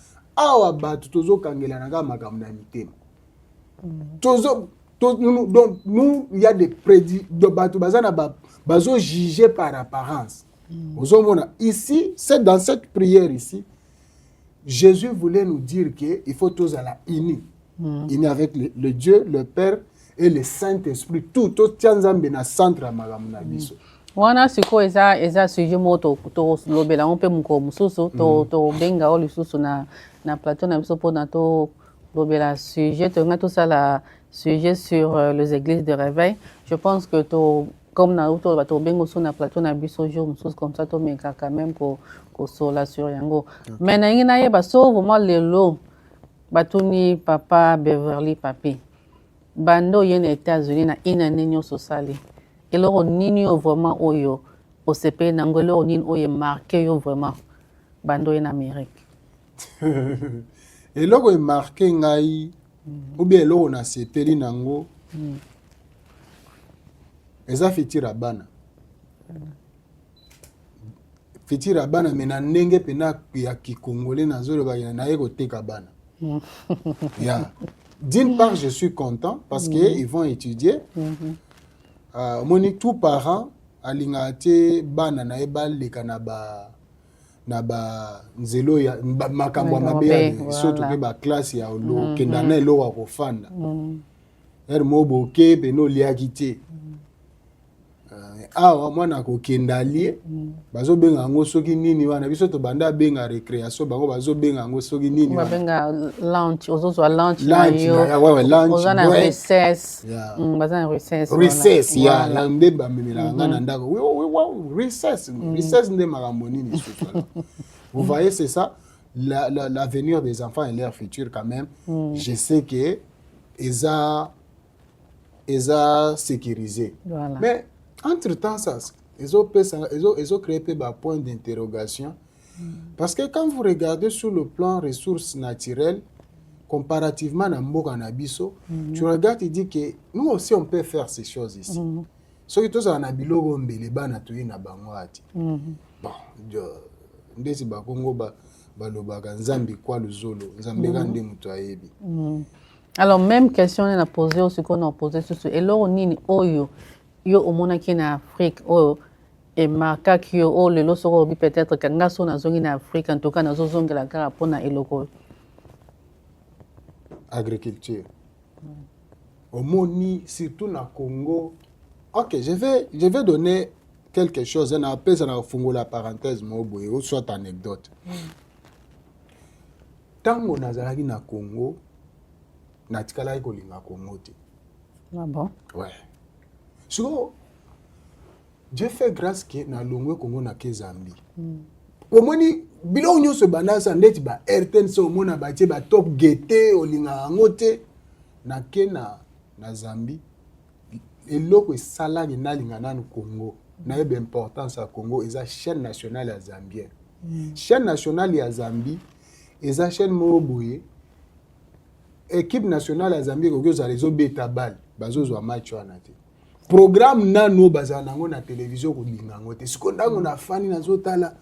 Nous, il y a des prédits, bazo jugés par apparence. Ici, c'est dans cette prière ici, Jésus voulait nous dire qu'il faut tous à la unis. Unis avec le Dieu, le Père et le Saint-Esprit. Tout tient en centre à Magamunabiso. wana siko eza sujet moto to lobela on peut muko mususu to benga o lisusu na plateau na biso po na to lobela sujet to ngato sala sujet sur les églises de réveil. Je pense que to comme na auto bato bengo so na plateau na biso jour mususu comme ça to meka quand même ko sola sur yango. Mais na ngina ye baso vraiment lelo batuni papa Beverly Papi bando yene États-Unis na inane nyoso sali eloko nini yo vraiment oyo osepe nango eloko nini oyo marqué yo vraiment bando en Amérique. Eloko e marqué ngai ou bien eloko na sepeli nango eza fitira bana mais na ndenge pena ya kikongolais nazoloba na ye koteka bana. Yeah. D'une part, je suis content parce qu'ils vont étudier. Moni tout parent alingate bana na ebal le kanaba na ba nzelo ya makambo mabe surtout ke ba classe ya olo kenda na elo wa kofanda. Mo boke pe no liakite. Awa mwana ko kendali bazo benga ngo soki nini wana biso to banda benga récréation bango bazo benga ngo soki nini wana benga lunch ozozo lunch lunch ozana recess bazana recess ya mbeba memela ngana ndako recess nde makambo nini surtout. Vous voyez, c'est ça l'avenir des enfants et leur futur quand même. Je sais que ils ont sécurisé. Voilà. Mais entre-temps, ils ont créé un point d'interrogation. Parce que quand vous regardez sur le plan ressources naturelles, comparativement à Mboka Nabiso, tu regardes et dis que nous aussi on peut faire ces choses ici. Ce qui est en Abilo, les bana tuyi na bangwati. Bon, ndesi ba Congo balobaka nzambi kwa luzolo, nzambe kande mutu ayebi. Alors même question on a posé aussi qu'on a posé sur et là on nini oyo yo omona ki na Afrique oyo et marka ki yo le losoko bi peut-être kanga so na zongi na Afrique en tout cas na zozongi la kara pona eloko agriculture. Omoni surtout na Congo. OK, je vais donner quelque chose, on appelle ça la parenthèse ou soit anecdote. Tant qu'on a zalaki na Congo, na tikala ko linga Congo te. Ah bon? Ouais. So Dieu fait grâce que na longwe Congo na ke Zambie. Omoni bilo nyo se banasa ndeti ba RTN so mona ba tie ba top gete olinga ngote na ke na Zambie. Eloko esalaki nalinga nanu Congo na ebe importance à Congo eza chaîne nationale ya Zambie. Chaîne nationale ya Zambie eza chaîne moko boye équipe nationale ya Zambie ko za rezo beta bal bazozwa match wana te. Programme nano bazana nango na télévision ko linga ngote siko ndango na fani nazotala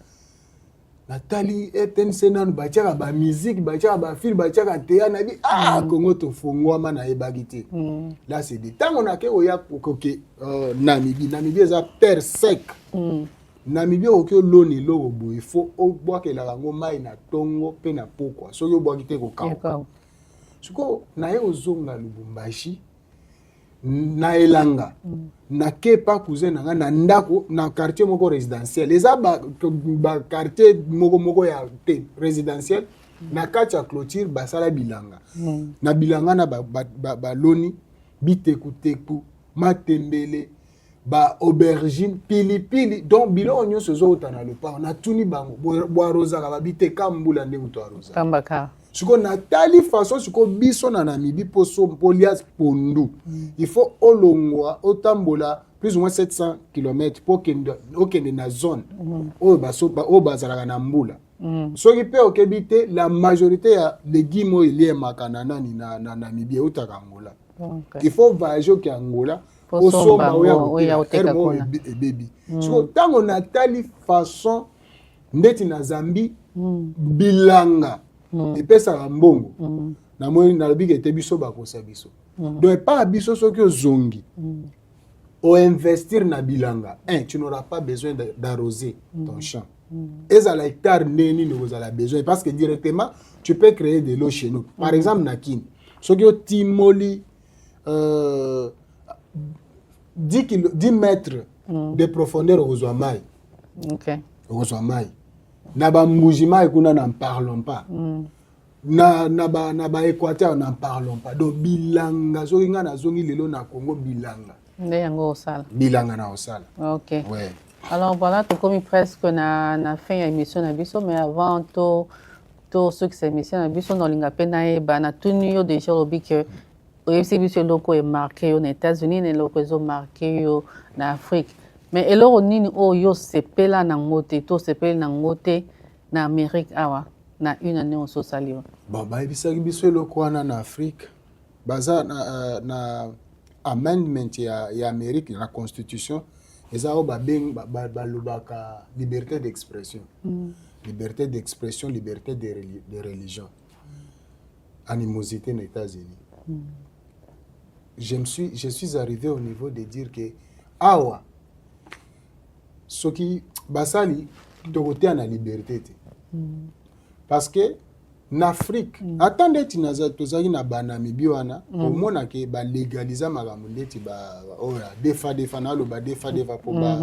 Nathalie RTNC nanu batiaka ba musique batiaka ba film batiaka théâtre na bi Congo to fongwa na ebagité. Là c'est des temps on a ke oya koke Namibie eza terre sec. Namibie oke loni loko bo il faut o boake la ngo mai na tongo pe na pokwa so yo boaki te ko kawo. Siko na ye ozonga Lubumbashi na elanga na kepa cousin na na ndako na quartier moko résidentiel eza ba quartier moko ya te résidentiel na kati ya clôture basala bilanga na bilanga na ba loni bitekuteku matembele ba aubergine pili donc bilo nyonso zo utana le pa na tuni bango bo rosa ka bite kambula nde muto rosa kambaka siko na tali façon siko biso na Namibie poso polias pondu il faut olongwa otambola plus ou moins 700 km pour okende na zone o bazalaka na mbula soki pe okebite la majorité ya légumes lié makana nani na Namibie utaka Angola. Il faut voyager au Angola osomba oya oteka kona baby siko tango na tali façon ndeti na Zambie bilanga epesa mbongo na moi na lobi ke te biso ba kosa biso donc pas biso soki ozongi o investir na bilanga tu n'auras pas besoin d'arroser ton champ ezala hectare neni ne vous avez besoin parce que directement tu peux créer de l'eau chez nous par exemple na Kini soki o timoli 10 mètres de profondeur okozwa mai. OK. Okozwa mai. Na ba mbujima kuna n'en parlons pas. Na ba Équateur n'en parlons pas. Donc bilanga soki nga na zongi lelo na Congo bilanga. Nde yango osala. Bilanga na osala. OK. Ouais. Alors voilà, tout comme presque na fin ya émission na biso, mais avant to ceux qui s'émission na biso dans linga pena e ba na tuni yo déjà obi que oyebisi biso eloko e marqué aux États-Unis et eloko ezo marqué yo na Afrique. Mais eloko nini oyo sepela na ngote to sepela na ngote na Amérique awa na une année on sosali yo. Bon ba ebisaki biso eloko wana na Afrique. Baza na amendment ya Amérique la constitution ezao ba lobaka liberté d'expression. Liberté d'expression, liberté de religion. Animosité aux États-Unis. Je suis arrivé au niveau de dire que awa soki basali tokote na liberté te. Parce que en Afrique attendez tinaza tozaki na banamibi wana omona ke ba légaliser makambo ndeti ba oya defa na lo ba defa pour ba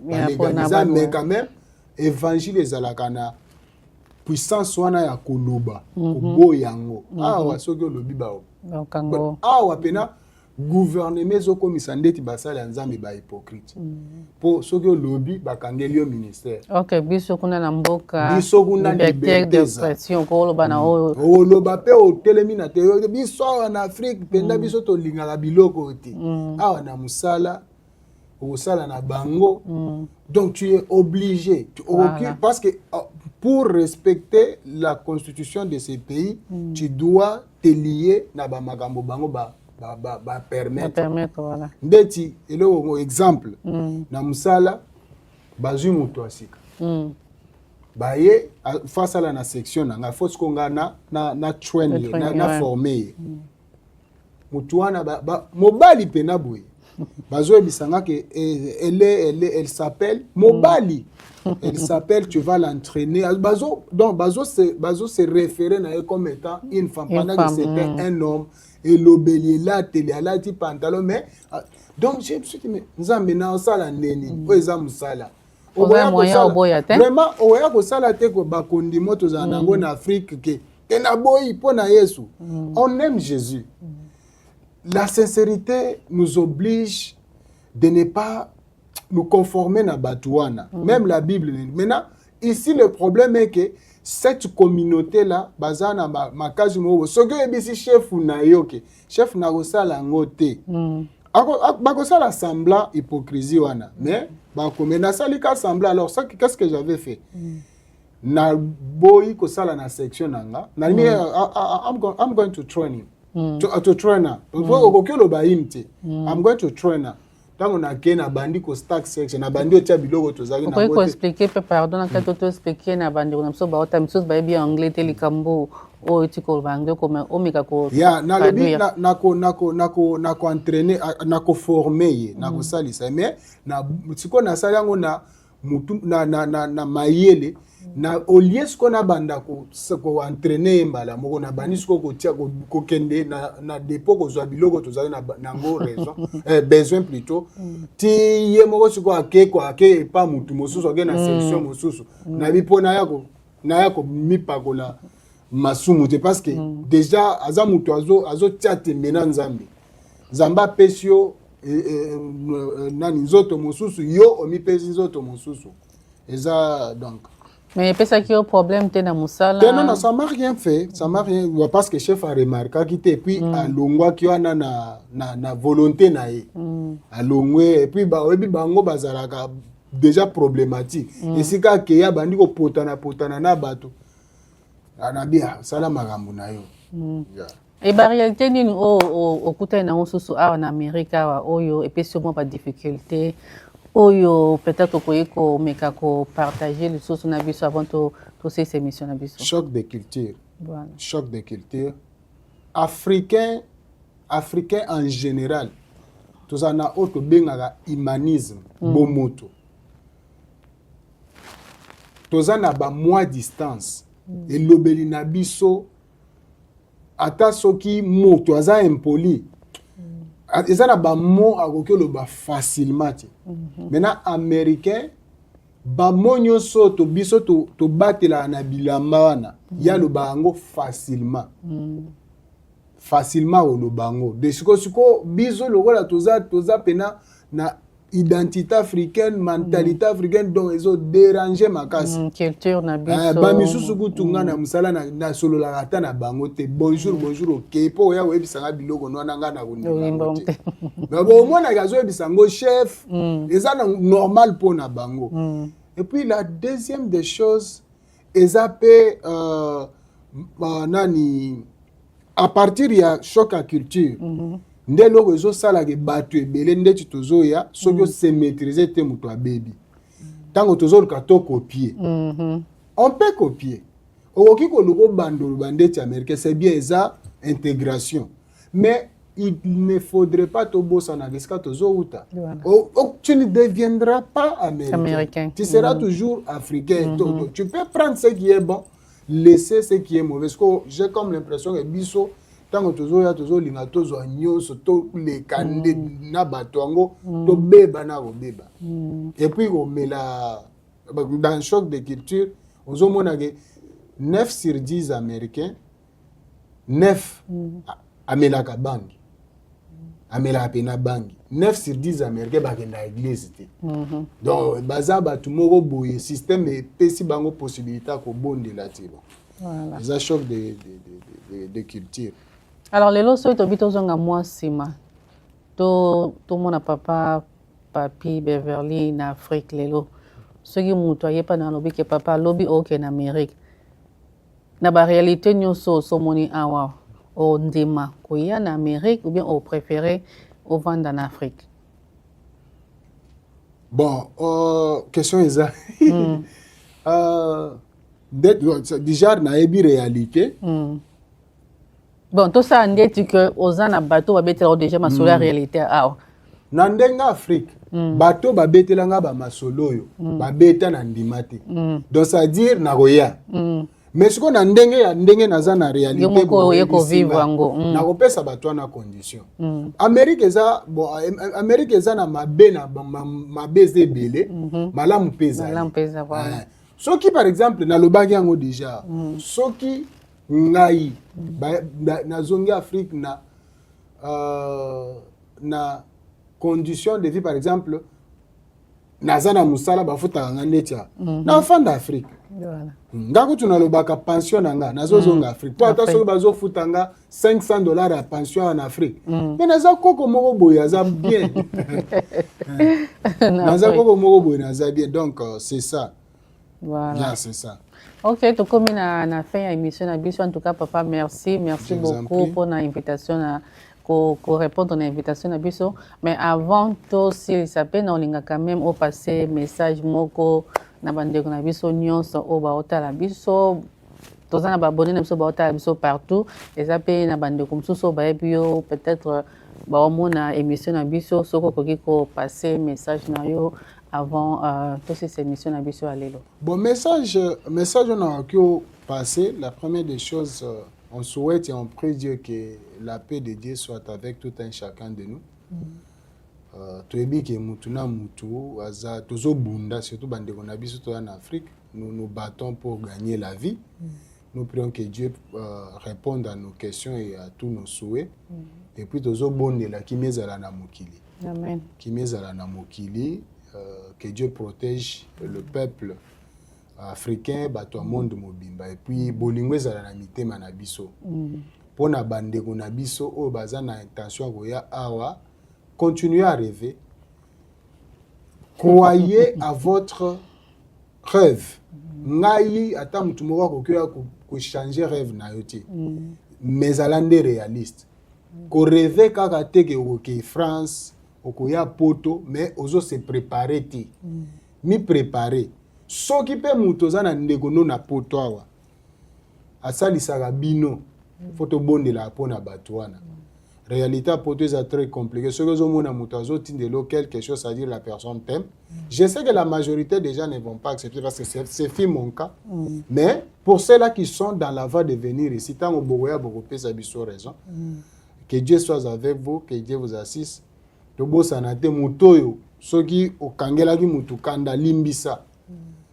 légaliser mais quand même évangile ezalaka na puissance wana ya koloba koboyango awa soki olobi bao awa pena gouvernement ezokomisa ndeti basala ya nzambe ba hypocrite po soki olobi bakangeli yo ministère. OK, biso kuna na mboka biso kuna liberté d'expression ko oloba na oyo oloba pe otelemi na te biso na Afrique penda biso tolingaka biloko te awa na musala osala na bango. Donc tu es obligé parce que pour respecter la constitution de ces pays tu dois te lier na ba makambo bango ba permettre voilà. Ndeti eloko exemple na musala bazui mutu asika baye face à la section nga faut ce qu'on na train na former mutu wana mobali pena boye bazo bisanga que elle s'appelle mobali. Elle s'appelle, tu vas l'entraîner. Donc, Bazo se référer à elle comme étant une femme. Pendant que c'était un homme, et l'obélier là, télé, là, petit pantalon. Mais, donc, je me suis dit, mais, nous avons maintenant ça, la néni. Où est-ce que ça là? Vraiment, on voit que ça, la tête, bakondi moto za nango na Afrique, que na boy, pona Yesu. On aime Jésus. La sincérité nous oblige de ne pas nous conformer à Batouana. Même la Bible. Maintenant, ici, le problème est que cette communauté-là, Bazana, Makazimo, ce que est chef ou nayoke, chef Nagosa la ngote. Bagosa la semblant hypocrisie, wana. Mais, Bakomena salika semblant. Alors, ça, qu'est-ce que j'avais fait? Na boy ko sala na section nanga. Na I'm going to train him. To train her. I'm going to train her. Tant on a na bandi ko stack section na bandi otia biloko tozaki na ko expliquer pardon na kato to expliquer na bandi na so ba ota misos ba bien anglais telikambo o etiko bango comme omeka ko ya na lebi na ko entraîner na ko former na ko salisa mais na tiko na sala ngo na mutu na mayele na olies ko na banda ko entraîner mbala moko na bani ko tia ko kende na dépôt ko zwa biloko tozali na ngo raison besoin plutôt ti ye moko siko ake pa mutu mosusu ake na section mosusu na bipona yako mipakola masumu te parce que déjà aza mutu azo tia te mena nzambe zamba pesio nani nzoto mosusu yo omipesi nzoto mosusu eza donc. Mais pesa ki au problème te na musala. Non, ça m'a rien fait, ça m'a rien parce que chef a remarqué qu'il était puis à longwa ki wana na volonté na ye. À longwe et puis bango bazalaka déjà problématique. Et si ka ke ya bandi ko potana na bato. Anabia sala magambo na yo. Et la réalité nini o kuta na osusu en Amérique oyo et puis sûrement pas difficulté. Oyo peut-être ko meka ko partager les choses na biso avant to ces émissions na biso. Choc de culture. Voilà. Choc de culture. Africain en général. Tout ça na autre bengaka humanisme bomoto. Tout ça na ba moins distance. Et lobeli na biso ata soki moto aza impoli. ils ont un mot à le facilement. Maintenant, américain, ba monyo so to biso to batela na bilamba wana ya lo bango facilement. Facilement au lo bango. De siko biso lo la toza pena na identité africaine, mentalité africaine dont ils ont dérangé ma casse. Culture na biso. Ba misusu kutunga na musala na solo la rata na bango te. Bonjour OK po ya webisanga biloko no nanga na kundi. Mais bon moi na gazo webisango chef. Eza normal pour na bango. Et puis la deuxième des choses ezape nani à partir ya choc à culture. Nde loko ezo sala ke batu ebele nde tozo ya soki se maîtriser te muto baby. Tango tozo luka to copier. On peut copier. Okoki ko luko bandolo bandeti américain c'est bien eza intégration. Mais il ne faudrait pas te bosser na geska tozo uta. Tu ne deviendras pas américain. Tu seras toujours africain. Tu peux prendre ce qui est bon, laisser ce qui est mauvais. Parce que j'ai comme l'impression que biso tant que tozo linga tozo nyonso to le kande na batongo to beba na go beba. Et puis on met la dans le choc de culture, on mona que 9 sur 10 américains 9 amelaka bangi. Amela pena bangi. 9 sur 10 américains bakenda église te. Donc baza batu moko boye système et pesi bango possibilité ko bonde la tibo. Voilà. Ça choc de culture. Alors les lots to bito zonga moi sima. To mona papa papi Beverly na Afrique lelo. Soki muto ayepa na lobi ke papa lobi OK na Amérique. Na ba réalité nyonso so moni awa. Au ndema koya na Amérique ou bien au préféré au vendre en Afrique? Bon, question est ça. Déjà na ebi réalité. Bon, tout ça ndeti que ozana bateau ba betela déjà ma la réalité awa. Na ndenga Afrique, bateau ba betela nga ba masolo yo, ba beta na ndima te. Donc ça veut dire na koya. Mais ce qu'on a ndenge naza na réalité ko vivre ngo na kopesa bato na condition. Amérique eza bon Amérique eza na mabe na mabeze belé, malamu pesa. Malamu pesa voilà. Soki par exemple na lobaki yango déjà, soki ngai na zongi Afrique na condition de vie par exemple naza na musala bafuta ngandetia na enfant d'Afrique. Voilà. Ngako tunalobaka pension nanga nazo zonga Afrique. Toi attention bazo futanga $500 à pension en Afrique. Mais naza koko moko boya za bien. Naza koko moko boya naza bien. Donc c'est ça. Voilà. Bien, c'est ça. OK, to comme na fin émission na biso en tout cas papa merci beaucoup pour l'invitation pour répondre à l'invitation à biso. Mais avant tout, s'il s'appelle, on a quand même au passé message moko na bande na biso nyonso o ba otala biso. Toza na ba abonné na biso ba otala biso partout. Et ça pe na bande comme so ba bio peut-être ba omona émission na biso soko koki ko passer message na yo avant tout ces émissions na biso alelo. Bon message on a que passer. La première des choses on souhaite et on prie Dieu que la paix de Dieu soit avec tout un chacun de nous. Toyebi ke mutuna mutu aza tozo bunda surtout bande ko na biso to en Afrique, nous nous battons pour gagner la vie. Nous prions que Dieu réponde à nos questions et à tous nos souhaits. Et puis tozo bonde la kimezala na mokili. Amen. Kimezala na mokili, que Dieu protège le peuple africain bato monde mobimba et puis bolingo ezala na mitema na biso. Pona bande ko na biso o baza na intention ko ya awa. Continuez à rêver. Croyez à votre rêve. Ngai ata mutu moko ko changer rêve na yoti. Mais alande réaliste. Ko rêver kaka te ke France, okoya poto mais ozo se préparer ti. Mi préparer. Soki pe mutu za na ndeko no na poto awa. Asali saka bino. Photo bonde la pona batwana. Réalité pour toi c'est très compliqué. Ce que je vois dans quelque chose à dire la personne t'aime. Je sais que la majorité des gens ne vont pas accepter parce que c'est mon cas. Mais pour ceux-là qui sont dans la voie de venir ici, tant au Bogoya Bogopé ça biso raison. Que Dieu soit avec vous, que Dieu vous assiste. Tobo sanate mutoyo, soki okangela ki mutu kanda limbisa.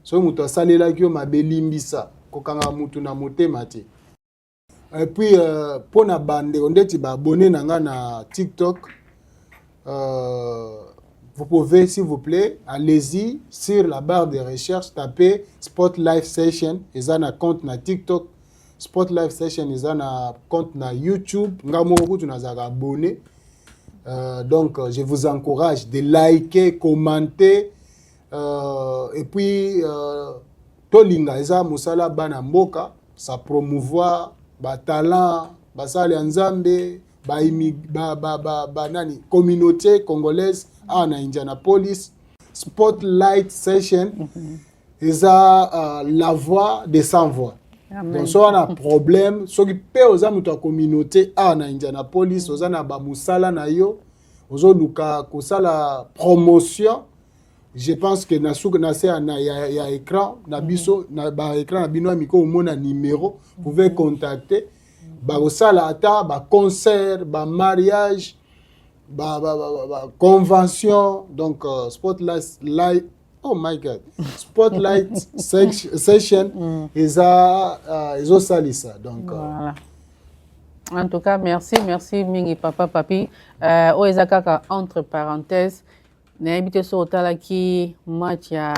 So mutu asalela ki o mabe limbisa, kokanga mutu na motema te. Et puis pour na bande ondeti ba abonné nanga na TikTok. Vous pouvez, s'il vous plaît, allez-y sur la barre de recherche, tapez Spot Live Session, ils ont un compte na TikTok, Spot Live Session, ils ont un compte na YouTube, nga moko tu n'as abonné. Donc, je vous encourage de liker, commenter, et puis, tolinga eza musala bana mboka, ça promouvoir ba talent, ba sali nzambe, nani communauté congolaise à Indianapolis. Spotlight Session eza la voix des sans voix. Donc so on a problème, so qui peut oza muto communauté à Indianapolis, oza na ba musala na yo, ozo luka kosala promotion. Je pense que nasuka na se na ya écran na biso na ba écran na bino miko mona numéro, vous pouvez contacter. Ba osala ata ba concert, ba mariage, ba convention. Donc Spotlight live, oh my god, Spotlight session ils ont sali ça. Donc voilà. En tout cas, merci mingi papa papi. Oezaka entre parenthèses, na habité so otala ki match ya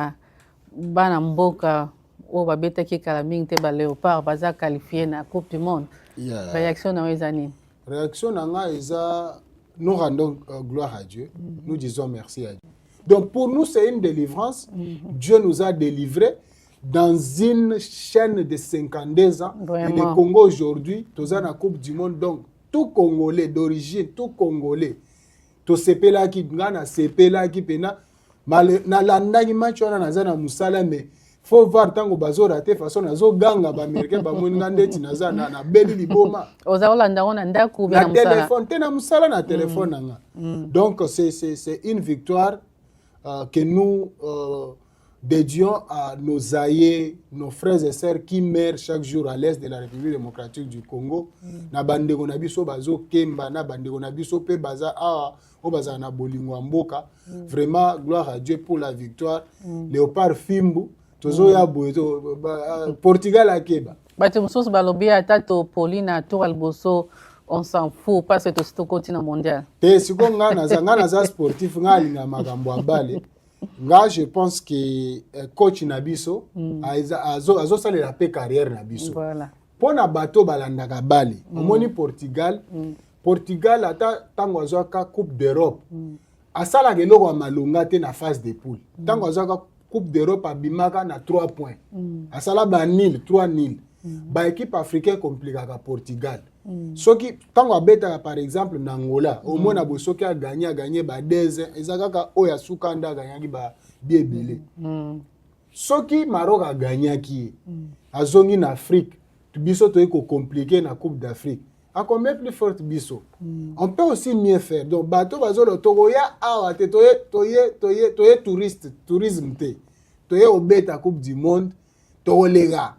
bana mboka o babeta ki kala mingi te ba Léopard baza qualifié na Coupe du Monde. Yeah. Réaction na Oezani. Réaction na eza, nous rendons gloire à Dieu. Nous disons merci à Dieu. Donc pour nous c'est une délivrance. Dieu nous a délivrés dans une chaîne de 52 ans. Vraiment. Et le Congo aujourd'hui, tous en la Coupe du Monde. Donc tout Congolais d'origine, tout Congolais, tout sepela qui ngana sepela qui pena mal na landa ki match wana nazana musala mais faut voir tango bazo raté façon nazo ganga ba américain ba moninga ndeti nazana na beli liboma Oza olanda ona ndaku na na musala. téléphone te na musala na téléphone nanga. Donc c'est une victoire que nous dédions à nos aïeux, nos frères et sœurs qui meurent chaque jour à l'est de la République démocratique du Congo. Na bandeko na biso bazo kemba na bandeko na biso pe baza o baza na bolingo mboka. Vraiment gloire à Dieu pour la victoire. Léopard Fimbu tozo ya boeto Portugal akeba. Bati mususu balobi ata to Paulina to Alboso, on s'en fout parce que c'est au continent mondial. Te siko ngana za sportif ngali na makambo abale. Nga je pense que coach Nabiso azo sale la pe carrière Nabiso. Voilà. Pona bato balandaka bale. Omoni Portugal. Portugal ata tango azwaka Coupe d'Europe. Asala keloko malonga te na phase de poule. Tango azwaka Coupe d'Europe abimaka na 3 points. Asala ba nil 3-0. Ba équipe africaine compliquera Portugal. Soki tango abeta par exemple na Angola, au moins na bosoki a gagné ba 2-1, ezakaka oya sukanda gagnaki ba biebele. Soki Maroc a gagné ki azongi na Afrique, biso to eko compliqué na Coupe d'Afrique. A combien plus forte biso. On peut aussi mieux faire. Donc bato bazo le togoya awa te toye tourisme te. Toye obeta Coupe du Monde. Voilà.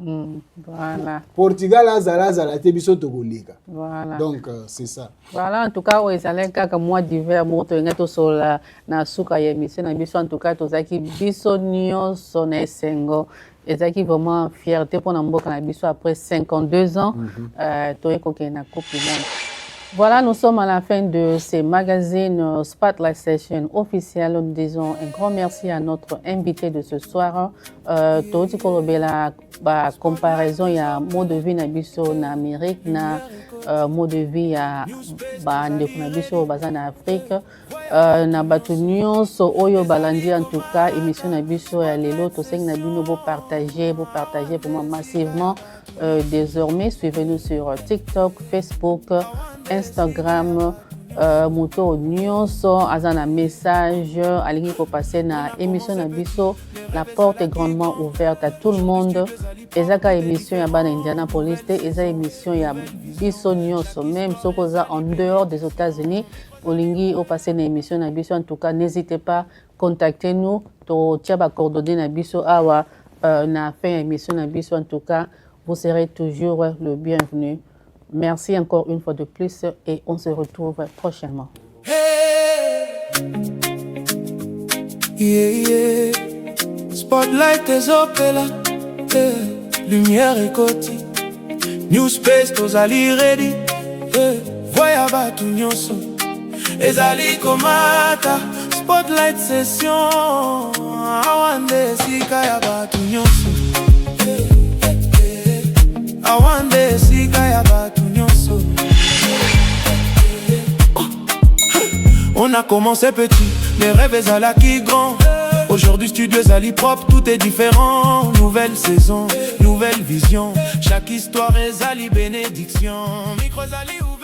Portugal azala te biso tokolega. Voilà. Donc c'est ça. Voilà, en tout cas, oui, ça n'est qu'un mois d'hiver, moto ngato sola na suka ya mission na biso en tout cas tozaki biso nyonso na esengo. Ezaki vraiment fierté pour mboka na biso après 52 ans toye koke na Coupe du Monde. Voilà, nous sommes à la fin de ces magazines Spotlight Session officielle. Nous disons un grand merci à notre invité de ce soir. Toti Kolobela, comparaison, il y a mode de vie nabiso en Amérique, na mode de vie à nabiso en Afrique. Na batu nyonso oyo balandi en tout cas émission nabiso ya lelo to seng nabino bo partager pour moi massivement. Désormais, suivez-nous sur TikTok, Facebook, Instagram, Moto Nyonso, azana message, alingi ko passer na émission na biso, la porte est grandement ouverte à tout le monde. Ezaka émission ya bana Indianapolis, eza émission ya biso Nyonso, même sokoza en dehors des États-Unis, olingi au passer na émission na biso, en tout cas n'hésitez pas, contactez-nous, to tia ba coordonnées na biso awa na fin émission na biso, en tout cas vous serez toujours le bienvenu. Merci encore une fois de plus et on se retrouve prochainement. Yeah, yeah. Spotlight is opela, yeah. Lumière et côté. New space tozali ready, yeah. Voya batu nyonso ezali komata. Spotlight session awande sika ya batu nyonso, awande sika ya batu nyonso. On a commencé petit, les rêves ezalaki grand. Aujourd'hui studio ezali propre, tout est différent. Nouvelle saison, nouvelle vision. Chaque histoire ezali bénédiction. Micro ezali ouvert.